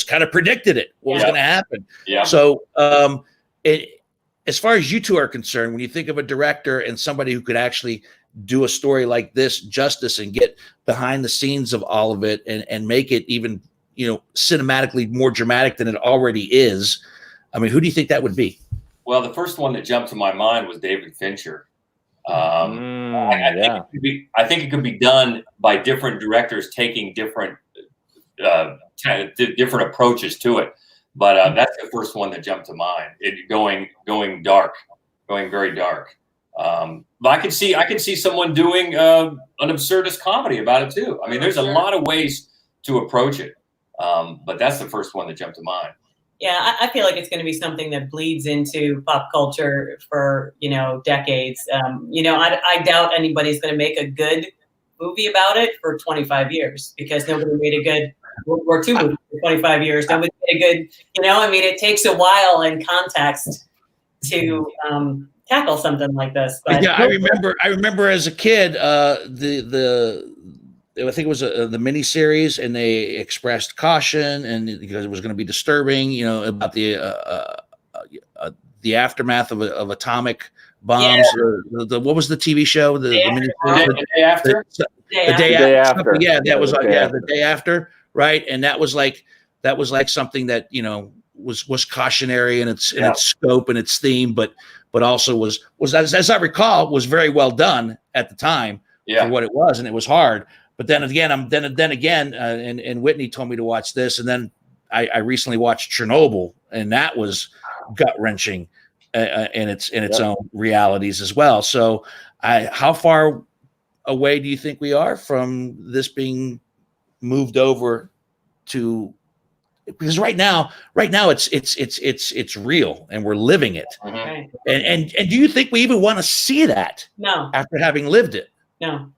kind of predicted it what was going to happen. Yeah. So as far as you two are concerned, when you think of a director and somebody who could actually do a story like this justice and get behind the scenes of all of it and make it even cinematically more dramatic than it already is, I mean, who do you think that would be? Well, the first one that jumped to my mind was David Fincher. I think it could be done by different directors taking different approaches to it. But that's the first one that jumped to mind. It going dark, going very dark. But I could see someone doing an absurdist comedy about it too. I mean, there's a lot of ways to approach it. But that's the first one that jumped to mind. Yeah, I feel like it's going to be something that bleeds into pop culture for, decades. I doubt anybody's going to make a good movie about it for 25 years because nobody made a good World War II movie for 25 years. Nobody made a good, it takes a while and context to tackle something like this. But yeah, I remember as a kid, I think it was the miniseries, and they expressed caution, and because it was going to be disturbing, about the aftermath of atomic bombs. Yeah. What was the TV show? The day after. The day after. Yeah, that was the day after, right? And that was like something that was cautionary in its scope and its theme, but also was as I recall was very well done at the time for what it was, and it was hard. But then again, and Whitney told me to watch this, and then I recently watched Chernobyl, and that was gut wrenching in its own realities as well. So, how far away do you think we are from this being moved over to? Because right now it's real, and we're living it. Right. And do you think we even want to see that? No. After having lived it? No.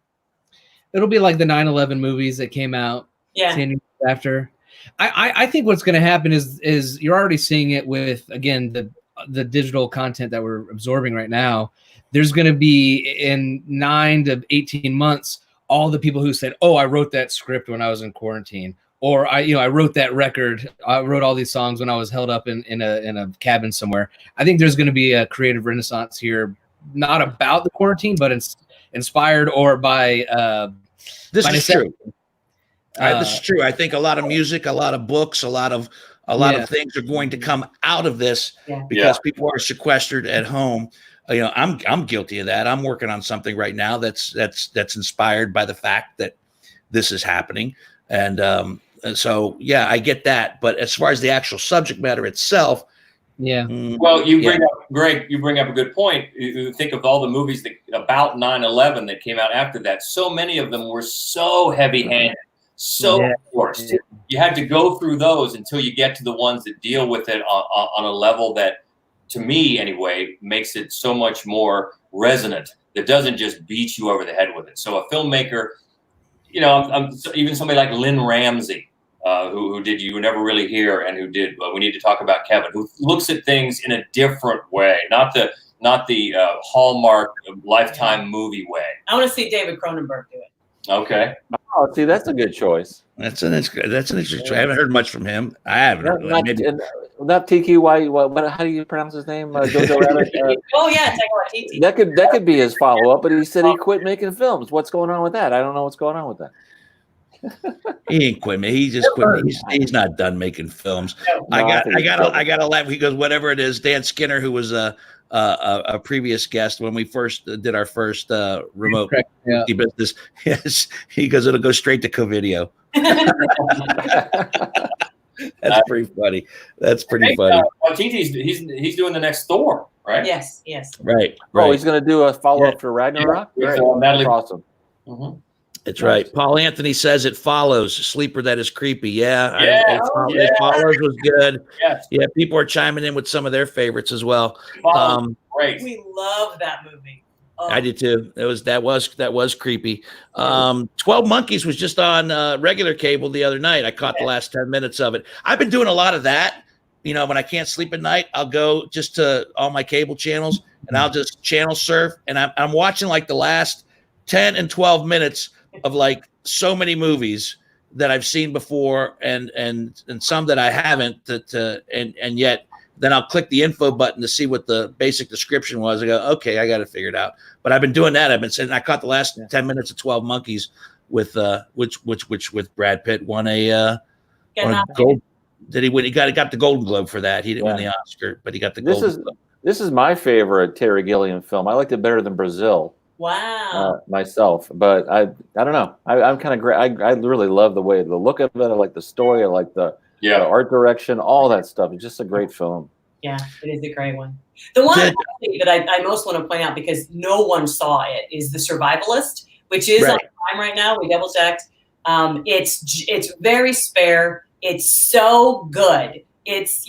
It'll be like the 9/11 movies that came out 10 years after. I think what's going to happen is you're already seeing it with, again, the digital content that we're absorbing right now. There's going to be in 9 to 18 months, all the people who said, "Oh, I wrote that script when I was in quarantine," or I wrote that record. I wrote all these songs when I was held up in a cabin somewhere. I think there's going to be a creative renaissance here, not about the quarantine, but inspired or by this is true. This is true. I think a lot of music, a lot of books, a lot of things are going to come out of this because people are sequestered at home. I'm guilty of that. I'm working on something right now that's inspired by the fact that this is happening, and so I get that. But as far as the actual subject matter itself, well, you bring up a good point. You think of all the movies about 9/11 that came out after that. So many of them were so heavy-handed, so forced. Yeah. You had to go through those until you get to the ones that deal with it on a level that, to me anyway, makes it so much more resonant. That doesn't just beat you over the head with it. So a filmmaker, even somebody like Lynn Ramsey, who did You Were Never Really Here, and who did We Need to Talk About Kevin, who looks at things in a different way, not the Hallmark Lifetime movie way. I want to see David Cronenberg do it. Okay. Oh, see, that's a good choice. That's an interesting choice. I haven't heard much from him. I haven't. Not Tiki. What? How do you pronounce his name? Jojo Rabbit. Oh yeah, Tiki. That could be his follow up. But he said he quit making films. What's going on with that? I don't know what's going on with that. He ain't quit, man. He just quit. He's not done making films. No, I got to laugh. He goes, whatever it is. Dan Skinner, who was a previous guest when we first did our first remote business. Yes, he goes, it'll go straight to co-video. That's pretty funny. That's pretty funny. He's doing the next Thor, right? Yes. Right. Oh, he's going to do a follow up for Ragnarok. Right. That's awesome. Mm-hmm. That's right. Paul Anthony says it follows. Sleeper that is creepy. It follows was good. Yes. Yeah, people are chiming in with some of their favorites as well. Great. We love that movie. I did too. That was creepy. 12 Monkeys was just on regular cable the other night. I caught the last 10 minutes of it. I've been doing a lot of that. When I can't sleep at night, I'll go just to all my cable channels and I'll just channel surf, and I'm watching like the last 10 and 12 minutes of like so many movies that I've seen before and some that I haven't, and yet then I'll click the info button to see what the basic description was. I go, okay, I got to figure it out. But I've been doing that. I've been saying I caught the last 10 minutes of 12 Monkeys with which with Brad Pitt won a gold. Did he win? He got the Golden Globe for that. He didn't win the Oscar, but he got the Golden Globe. This is my favorite Terry Gilliam film. I liked it better than Brazil. Wow. Myself, but I don't know. I'm kind of great. I really love the look of it. I like the story. I like the art direction. All that stuff. It's just a great film. Yeah, it is a great one. The one that I most want to point out, because no one saw it, is The Survivalist, which is on Prime right now. We double checked. It's very spare. It's so good. It's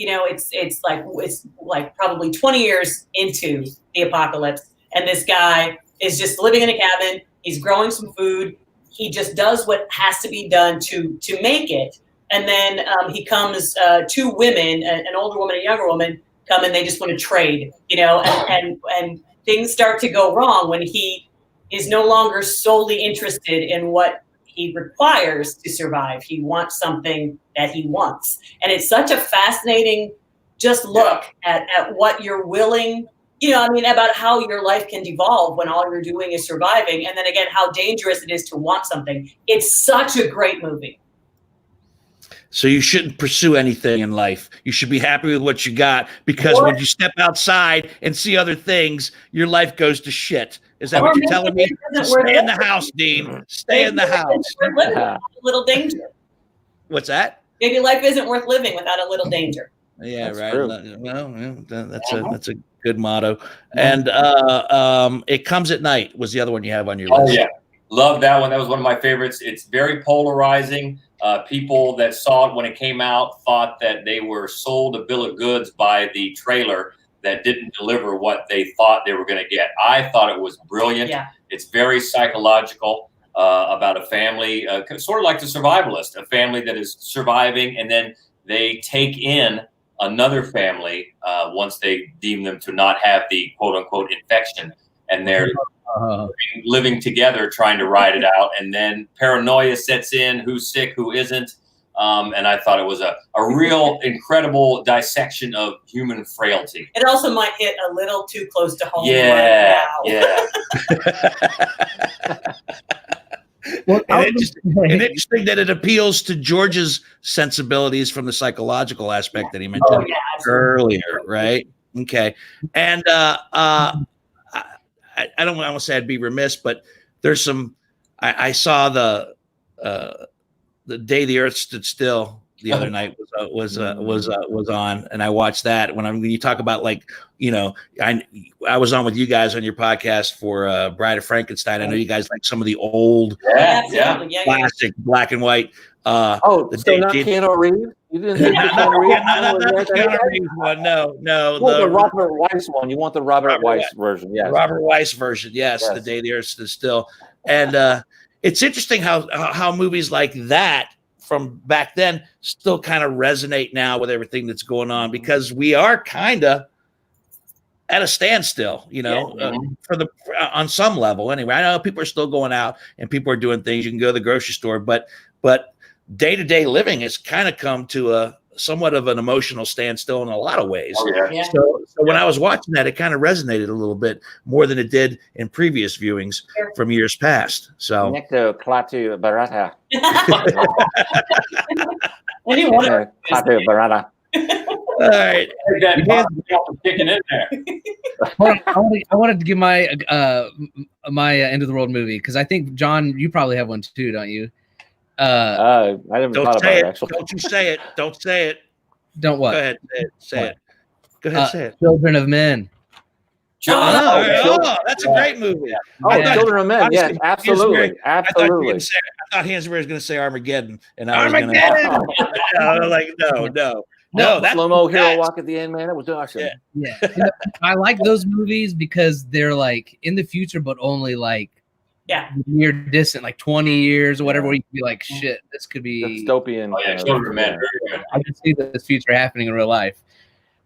like probably 20 years into the apocalypse, and this guy is just living in a cabin. He's growing some food. He just does what has to be done to make it. And then he comes, two women, an older woman and a younger woman, come and they just want to trade, and things start to go wrong when he is no longer solely interested in what he requires to survive. He wants something that he wants. And it's such a fascinating just look at what you're willing, about how your life can devolve when all you're doing is surviving. And then again, how dangerous it is to want something. It's such a great movie. So you shouldn't pursue anything in life. You should be happy with what you got, because when you step outside and see other things, your life goes to shit. Is that what you're telling me? Stay in the house, Dean. Stay in the house. A little danger. What's that? Maybe life isn't worth living without a little danger. Yeah, that's right. True. Well, that's a good motto. And It Comes at Night was the other one you have on your list. Oh yeah, love that one. That was one of my favorites. It's very polarizing. People that saw it when it came out thought that they were sold a bill of goods by the trailer that didn't deliver what they thought they were going to get. I thought it was brilliant. Yeah. It's very psychological, about a family, sort of like The Survivalist, a family that is surviving, and then they take in another family once they deem them to not have the quote unquote infection, and they're living together trying to ride it out, and then paranoia sets in, who's sick, who isn't. And I thought it was a real incredible dissection of human frailty. It also might hit a little too close to home Yeah, right now. Well, interesting that it appeals to George's sensibilities from the psychological aspect that he mentioned earlier, right? Okay. And I don't want to say I'd be remiss, but there's some. I saw the Day the Earth Stood Still the other night was on, and I watched that. When you talk about I was on with you guys on your podcast for Bride of Frankenstein. I know you guys like some of the old classic black and white. Keanu Reeves? You didn't think Keanu Reeves one? No. The Robert Weiss one. You want the Robert Weiss version? Yes. Robert Weiss version. Yes. The Day the Earth Stood Still. And it's interesting how movies like that from back then still kind of resonate now with everything that's going on, because we are kind of at a standstill, on some level. Anyway, I know people are still going out and people are doing things. You can go to the grocery store, but day-to-day living has kind of come to a somewhat of an emotional standstill in a lot of ways. So when I was watching that, it kind of resonated a little bit more than it did in previous viewings from years past. So Klatu Barata. All right. Kicking in there. I wanted to give my end of the world movie, because I think, John, you probably have one too, don't you? I haven't thought about it, actually. Don't you say it. Don't say it. Don't what? Go ahead. Say it. Go ahead. Say it. Children of Men. That's a great movie. Children of Men. Yes, absolutely. I thought Hansberry was going to say Armageddon, and I was going to no. That's slow-mo hero walk at the end, man. That was awesome. Yeah. I like those movies because they're like in the future, but only like near distant, like 20 years or whatever, where you can be like, shit, this could be dystopian. Children of Men. I can see this future happening in real life.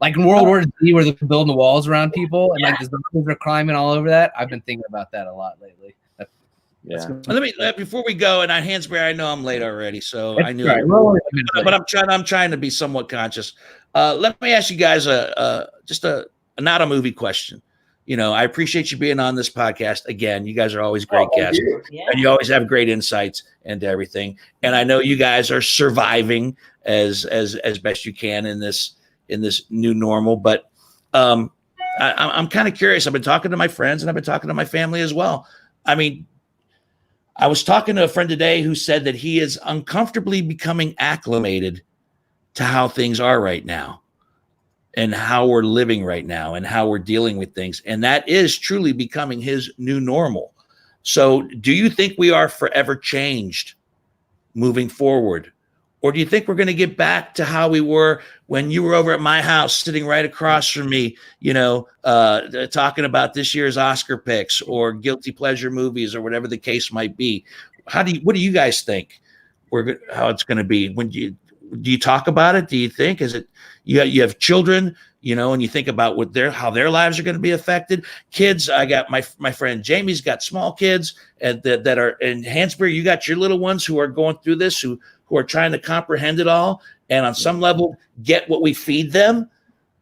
Like in World War Z, where they're building the walls around people and like the zombies are climbing all over that. I've been thinking about that a lot lately. Let me before we go, and Hansberry, I know I'm late already, so I knew right. but I'm trying to be somewhat conscious. Let me ask you guys just a not a movie question. I appreciate you being on this podcast again. You guys are always great guests, and you always have great insights into everything. And I know you guys are surviving as best you can in this new normal. But I'm kind of curious. I've been talking to my friends and I've been talking to my family as well. I mean, I was talking to a friend today who said that he is uncomfortably becoming acclimated to how things are right now and how we're living right now and how we're dealing with things. And that is truly becoming his new normal. So do you think we are forever changed moving forward? Or do you think we're going to get back to how we were when you were over at my house, sitting right across from me, talking about this year's Oscar picks or guilty pleasure movies or whatever the case might be? What do you guys think how it's going to be? do you talk about it? Do you think, is it, you have children, and you think about how their lives are going to be affected. Kids, I got my friend Jamie's got small kids that are in Hansberry. You got your little ones who are going through this, who are trying to comprehend it all, and on some level get what we feed them.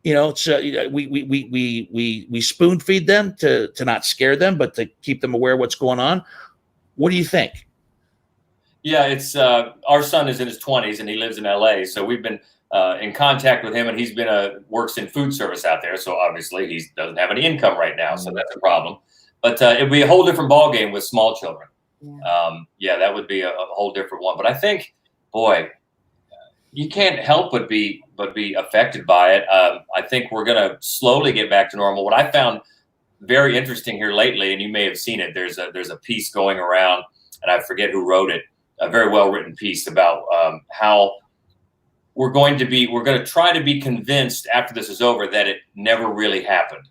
So we spoon feed them to not scare them, but to keep them aware of what's going on. What do you think? Yeah, it's our son is in his 20s and he lives in LA, so we've been in contact with him, and he's been works in food service out there. So obviously he doesn't have any income right now, so that's a problem. But it'd be a whole different ballgame with small children. Yeah, that would be a whole different one. But I think, boy, you can't help but be affected by it. I think we're going to slowly get back to normal. What I found very interesting here lately, and you may have seen it, there's a piece going around, and I forget who wrote it, a very well written piece about how we're going to try to be convinced after this is over that it never really happened.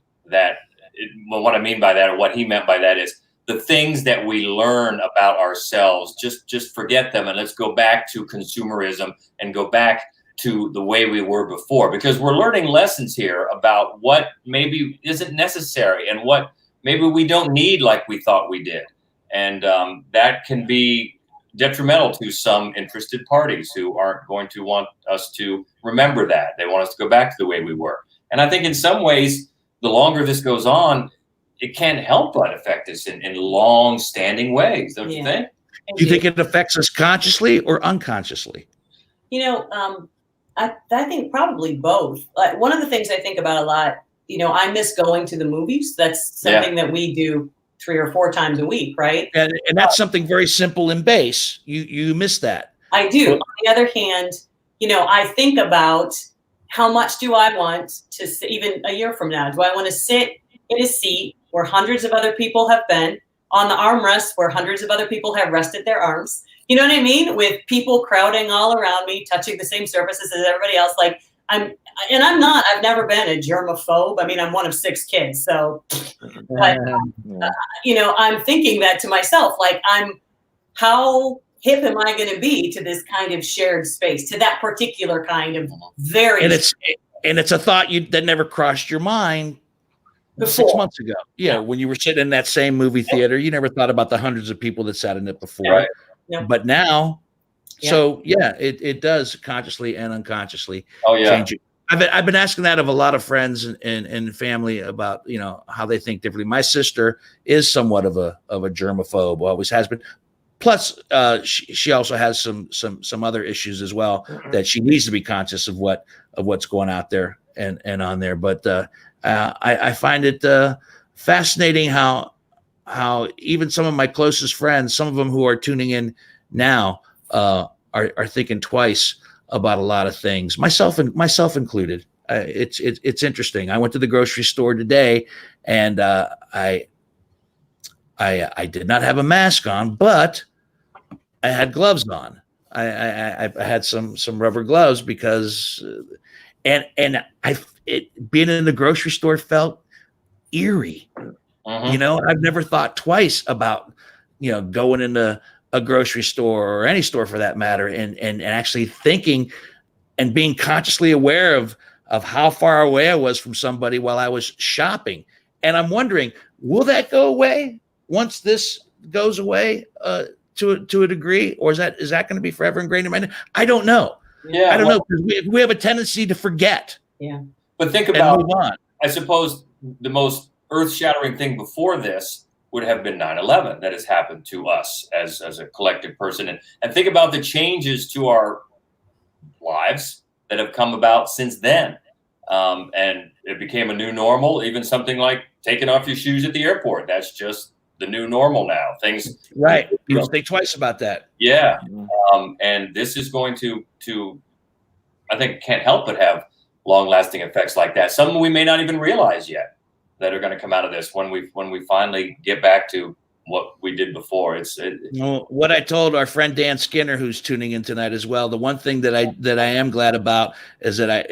What I mean by that, or what he meant by that, is the things that we learn about ourselves, just forget them, and let's go back to consumerism and go back to the way we were before, because we're learning lessons here about what maybe isn't necessary and what maybe we don't need like we thought we did. And that can be detrimental to some interested parties who aren't going to want us to remember that. They want us to go back to the way we were. And I think in some ways, the longer this goes on, it can't help but affect us in long-standing ways, don't you think? Do you think it affects us consciously or unconsciously? I think probably both. Like, one of the things I think about a lot, I miss going to the movies. That's something that we do 3 or 4 times a week, right? And that's something very simple and base. You miss that. I do. On the other hand, I think about how much do I want to, even a year from now, do I want to sit in a seat where hundreds of other people have been, on the armrests where hundreds of other people have rested their arms? You know what I mean? With people crowding all around me, touching the same surfaces as everybody else. Like, I've never been a germaphobe. I mean, I'm one of 6 kids. So, but, I'm thinking that to myself, like, how hip am I going to be to this kind of shared space, to that particular kind of very. And it's a thought that never crossed your mind before. 6 months ago. Yeah. When you were sitting in that same movie theater, you never thought about the hundreds of people that sat in it before. Right. Yeah. But now, so it does consciously and unconsciously change it. I've been asking that of a lot of friends and family about, how they think differently. My sister is somewhat of a germaphobe, always has been. Plus, she also has some other issues as well that she needs to be conscious of what's going out there and on there. But I find it fascinating how even some of my closest friends, some of them who are tuning in now, are thinking twice about a lot of things, myself included. It's interesting. I went to the grocery store today, and I did not have a mask on, but I had gloves on. I had some rubber gloves because, and being in the grocery store felt eerie. I've never thought twice about, going into a grocery store or any store for that matter, and actually thinking and being consciously aware of how far away I was from somebody while I was shopping. And I'm wondering, will that go away once this goes away to a degree, or is that going to be forever ingrained in my mind? I don't know. Yeah, I don't know, because we have a tendency to forget. Yeah. But think about, move on. I suppose the most earth-shattering thing before this would have been 9/11 that has happened to us as a collective person. And think about the changes to our lives that have come about since then. And it became a new normal, even something like taking off your shoes at the airport. That's just the new normal now. Things. Right. People think twice about that. Yeah. And this is going to, I think, can't help but have long-lasting effects like that. Some we may not even realize yet that are going to come out of this when we finally get back to what we did before. What I told our friend Dan Skinner, who's tuning in tonight as well, the one thing that I am glad about is that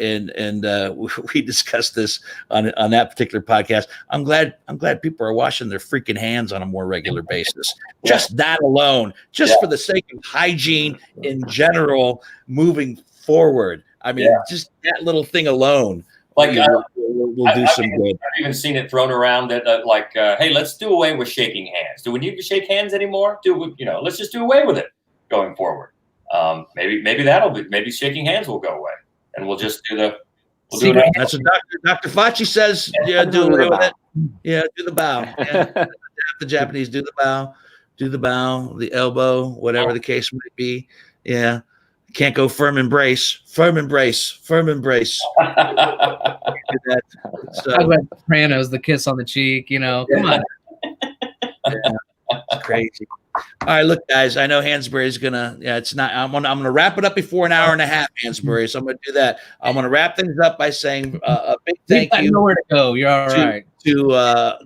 we discussed this on that particular podcast. I'm glad people are washing their freaking hands on a more regular basis. Just that alone, just for the sake of hygiene in general, moving forward. I mean, just that little thing alone, like will do some good. I've even seen it thrown around that hey, let's do away with shaking hands. Do we need to shake hands anymore? Let's just do away with it going forward. Maybe shaking hands will go away, and we'll just do the. That's what Dr. Fauci says. Yeah, do away with it. Yeah, do the bow. Yeah. The Japanese do the bow, the elbow, whatever the case might be. Yeah. Can't go firm embrace. So, Talk about Sopranos, the kiss on the cheek, come on. It's crazy. All right, look, guys. I know Hansberry's gonna. Yeah, it's not. I'm gonna wrap it up before an hour and a half, Hansberry. So I'm gonna do that. I'm gonna wrap things up by saying a big thank you. Nowhere to go. You're all right. To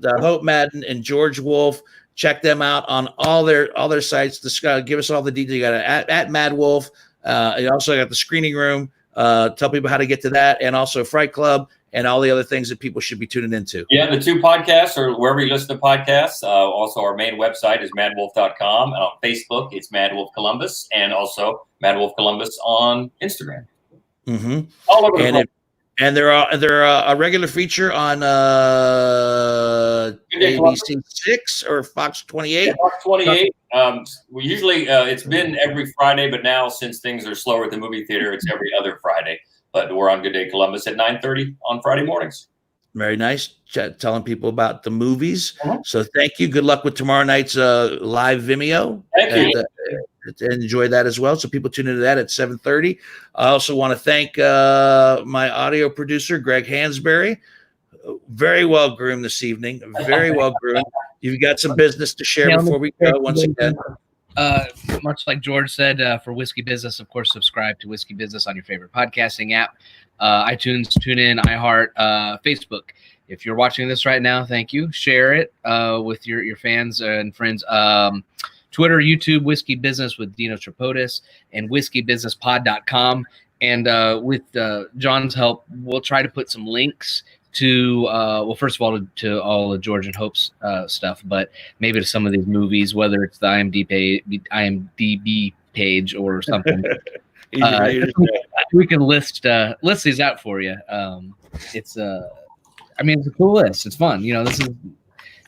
the Hope Madden and George Wolf. Check them out on all their sites. Give us all the details. You got at Mad Wolf. You also got the screening room. Tell people how to get to that, and also Fright Club and all the other things that people should be tuning into. Yeah, the 2 podcasts or wherever you listen to podcasts. Also, our main website is madwolf.com. And on Facebook, it's Mad Wolf Columbus, and also Mad Wolf Columbus on Instagram. Mm-hmm. All over the place. And they're a regular feature on ABC 6 or Fox 28. Yeah, Fox 28. We usually it's been every Friday, but now since things are slower at the movie theater, it's every other Friday. But we're on Good Day Columbus at 9:30 on Friday mornings. Very nice. Telling people about the movies. So thank you. Good luck with tomorrow night's live Vimeo. Thank you. Enjoy that as well. So people tune into that at 7:30. I also want to thank my audio producer, Greg Hansberry. Very well groomed this evening. Very well groomed. You've got some business to share before we go once again. Much like George said, for Whiskey Business, of course, subscribe to Whiskey Business on your favorite podcasting app, iTunes, TuneIn, iHeart, Facebook. If you're watching this right now, thank you. Share it with your fans and friends. Twitter, YouTube, Whiskey Business with Dino Tripodis, and whiskeybusinesspod.com. And with John's help, we'll try to put some links to, first of all, to all of George and Hope's stuff, but maybe to some of these movies, whether it's the IMDb page or something. We can list these out for you. It's a cool list. It's fun.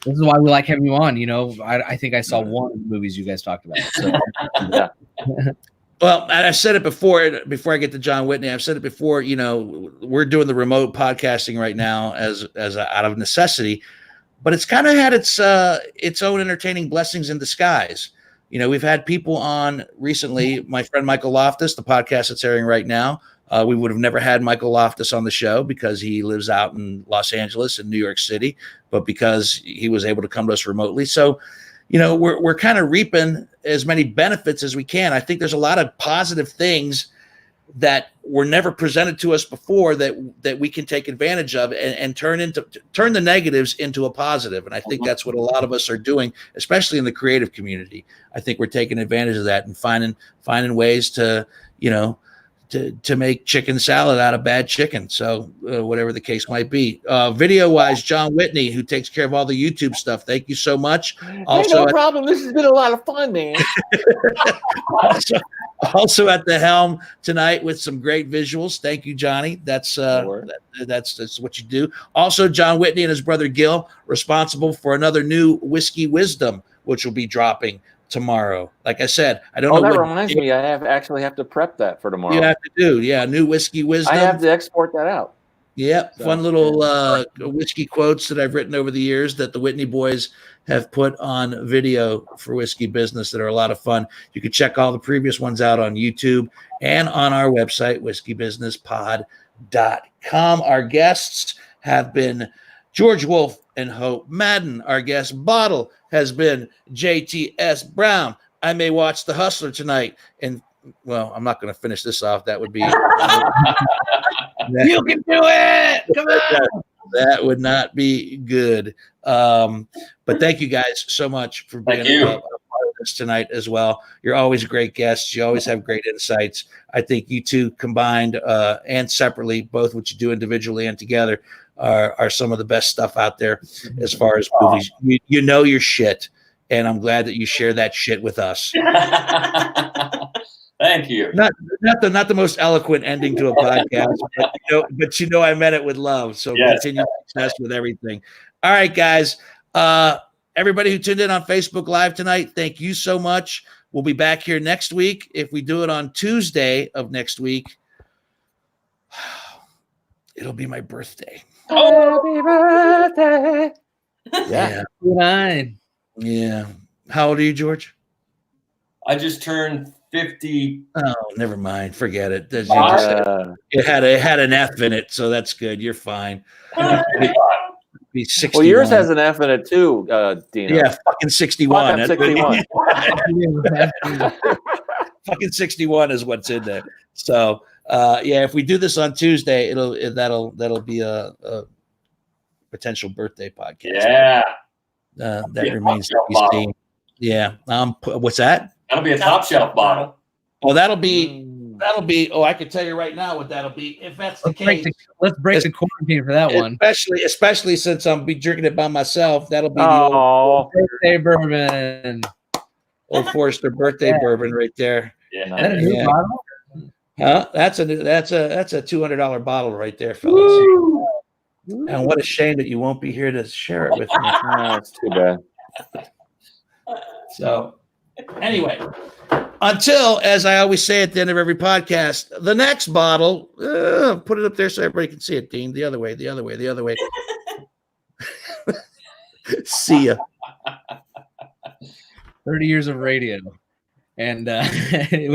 This is why we like having you on. I think I saw one of the movies you guys talked about. So. Yeah. Well, and I said it before I get to John Whitney. I've said it before. We're doing the remote podcasting right now as out of necessity, but it's kind of had its own entertaining blessings in disguise. We've had people on recently. My friend Michael Loftus, the podcast that's airing right now. We would have never had Michael Loftus on the show because he lives out in Los Angeles and New York City, but because he was able to come to us remotely. So, we're kind of reaping as many benefits as we can. I think there's a lot of positive things that were never presented to us before that we can take advantage of and turn the negatives into a positive. And I think that's what a lot of us are doing, especially in the creative community. I think we're taking advantage of that and finding ways to make chicken salad out of bad chicken. So whatever the case might be. Video wise, John Whitney, who takes care of all the YouTube stuff. Thank you so much. Also, no problem. This has been a lot of fun, man. also at the helm tonight with some great visuals. Thank you, Johnny. That's what you do. Also, John Whitney and his brother Gil responsible for another new Whiskey Wisdom, which will be dropping tomorrow. Like I said, I don't know. That reminds me, I actually have to prep that for tomorrow. You have to do, new Whiskey Wisdom. I have to export that out. Yep, so, fun little whiskey quotes that I've written over the years that the Whitney boys have put on video for Whiskey Business that are a lot of fun. You can check all the previous ones out on YouTube and on our website, whiskeybusinesspod.com. Our guests have been George Wolf and Hope Madden. Our guest bottle has been J.T.S. Brown. I may watch The Hustler tonight. And, well, I'm not going to finish this off. That would be... You can do it! Come on! That would not be good. But thank you guys so much for being a part of this tonight as well. You're always great guests. You always have great insights. I think you two combined and separately, both what you do individually and together, are some of the best stuff out there as far as movies. You know your shit, and I'm glad that you share that shit with us. Thank you. Not the most eloquent ending to a podcast, but I meant it with love. So Yes. continued success with everything. All right, guys. Everybody who tuned in on Facebook Live tonight, thank you so much. We'll be back here next week. If we do it on Tuesday of next week, it'll be my birthday. Happy birthday. Yeah. Nine. Yeah. How old are you, George? I just turned 50. Oh, never mind. Forget it. It had an F in it, so that's good. You're fine. Be 61. Well, yours has an F in it too, Dino. Yeah, fucking 61. Fuck, 61. Fucking 61 is what's in there. So, if we do this on Tuesday, that'll be a potential birthday podcast. Yeah. That remains to be seen. Yeah. What's that? That'll be a top shelf bottle. Oh, that'll be. Oh, I can tell you right now what that'll be. If that's the case, let's break the quarantine for that one. Especially since I'm be drinking it by myself. That'll be the old birthday bourbon. Old Forester birthday bourbon right there. Yeah. Is that a new bottle? Huh? That's a $200 bottle right there, fellas. Woo! And what a shame that you won't be here to share it with me. That's too bad. So, anyway, until, as I always say at the end of every podcast, the next bottle, put it up there so everybody can see it, Dean. The other way. See ya. 30 years of radio. And we have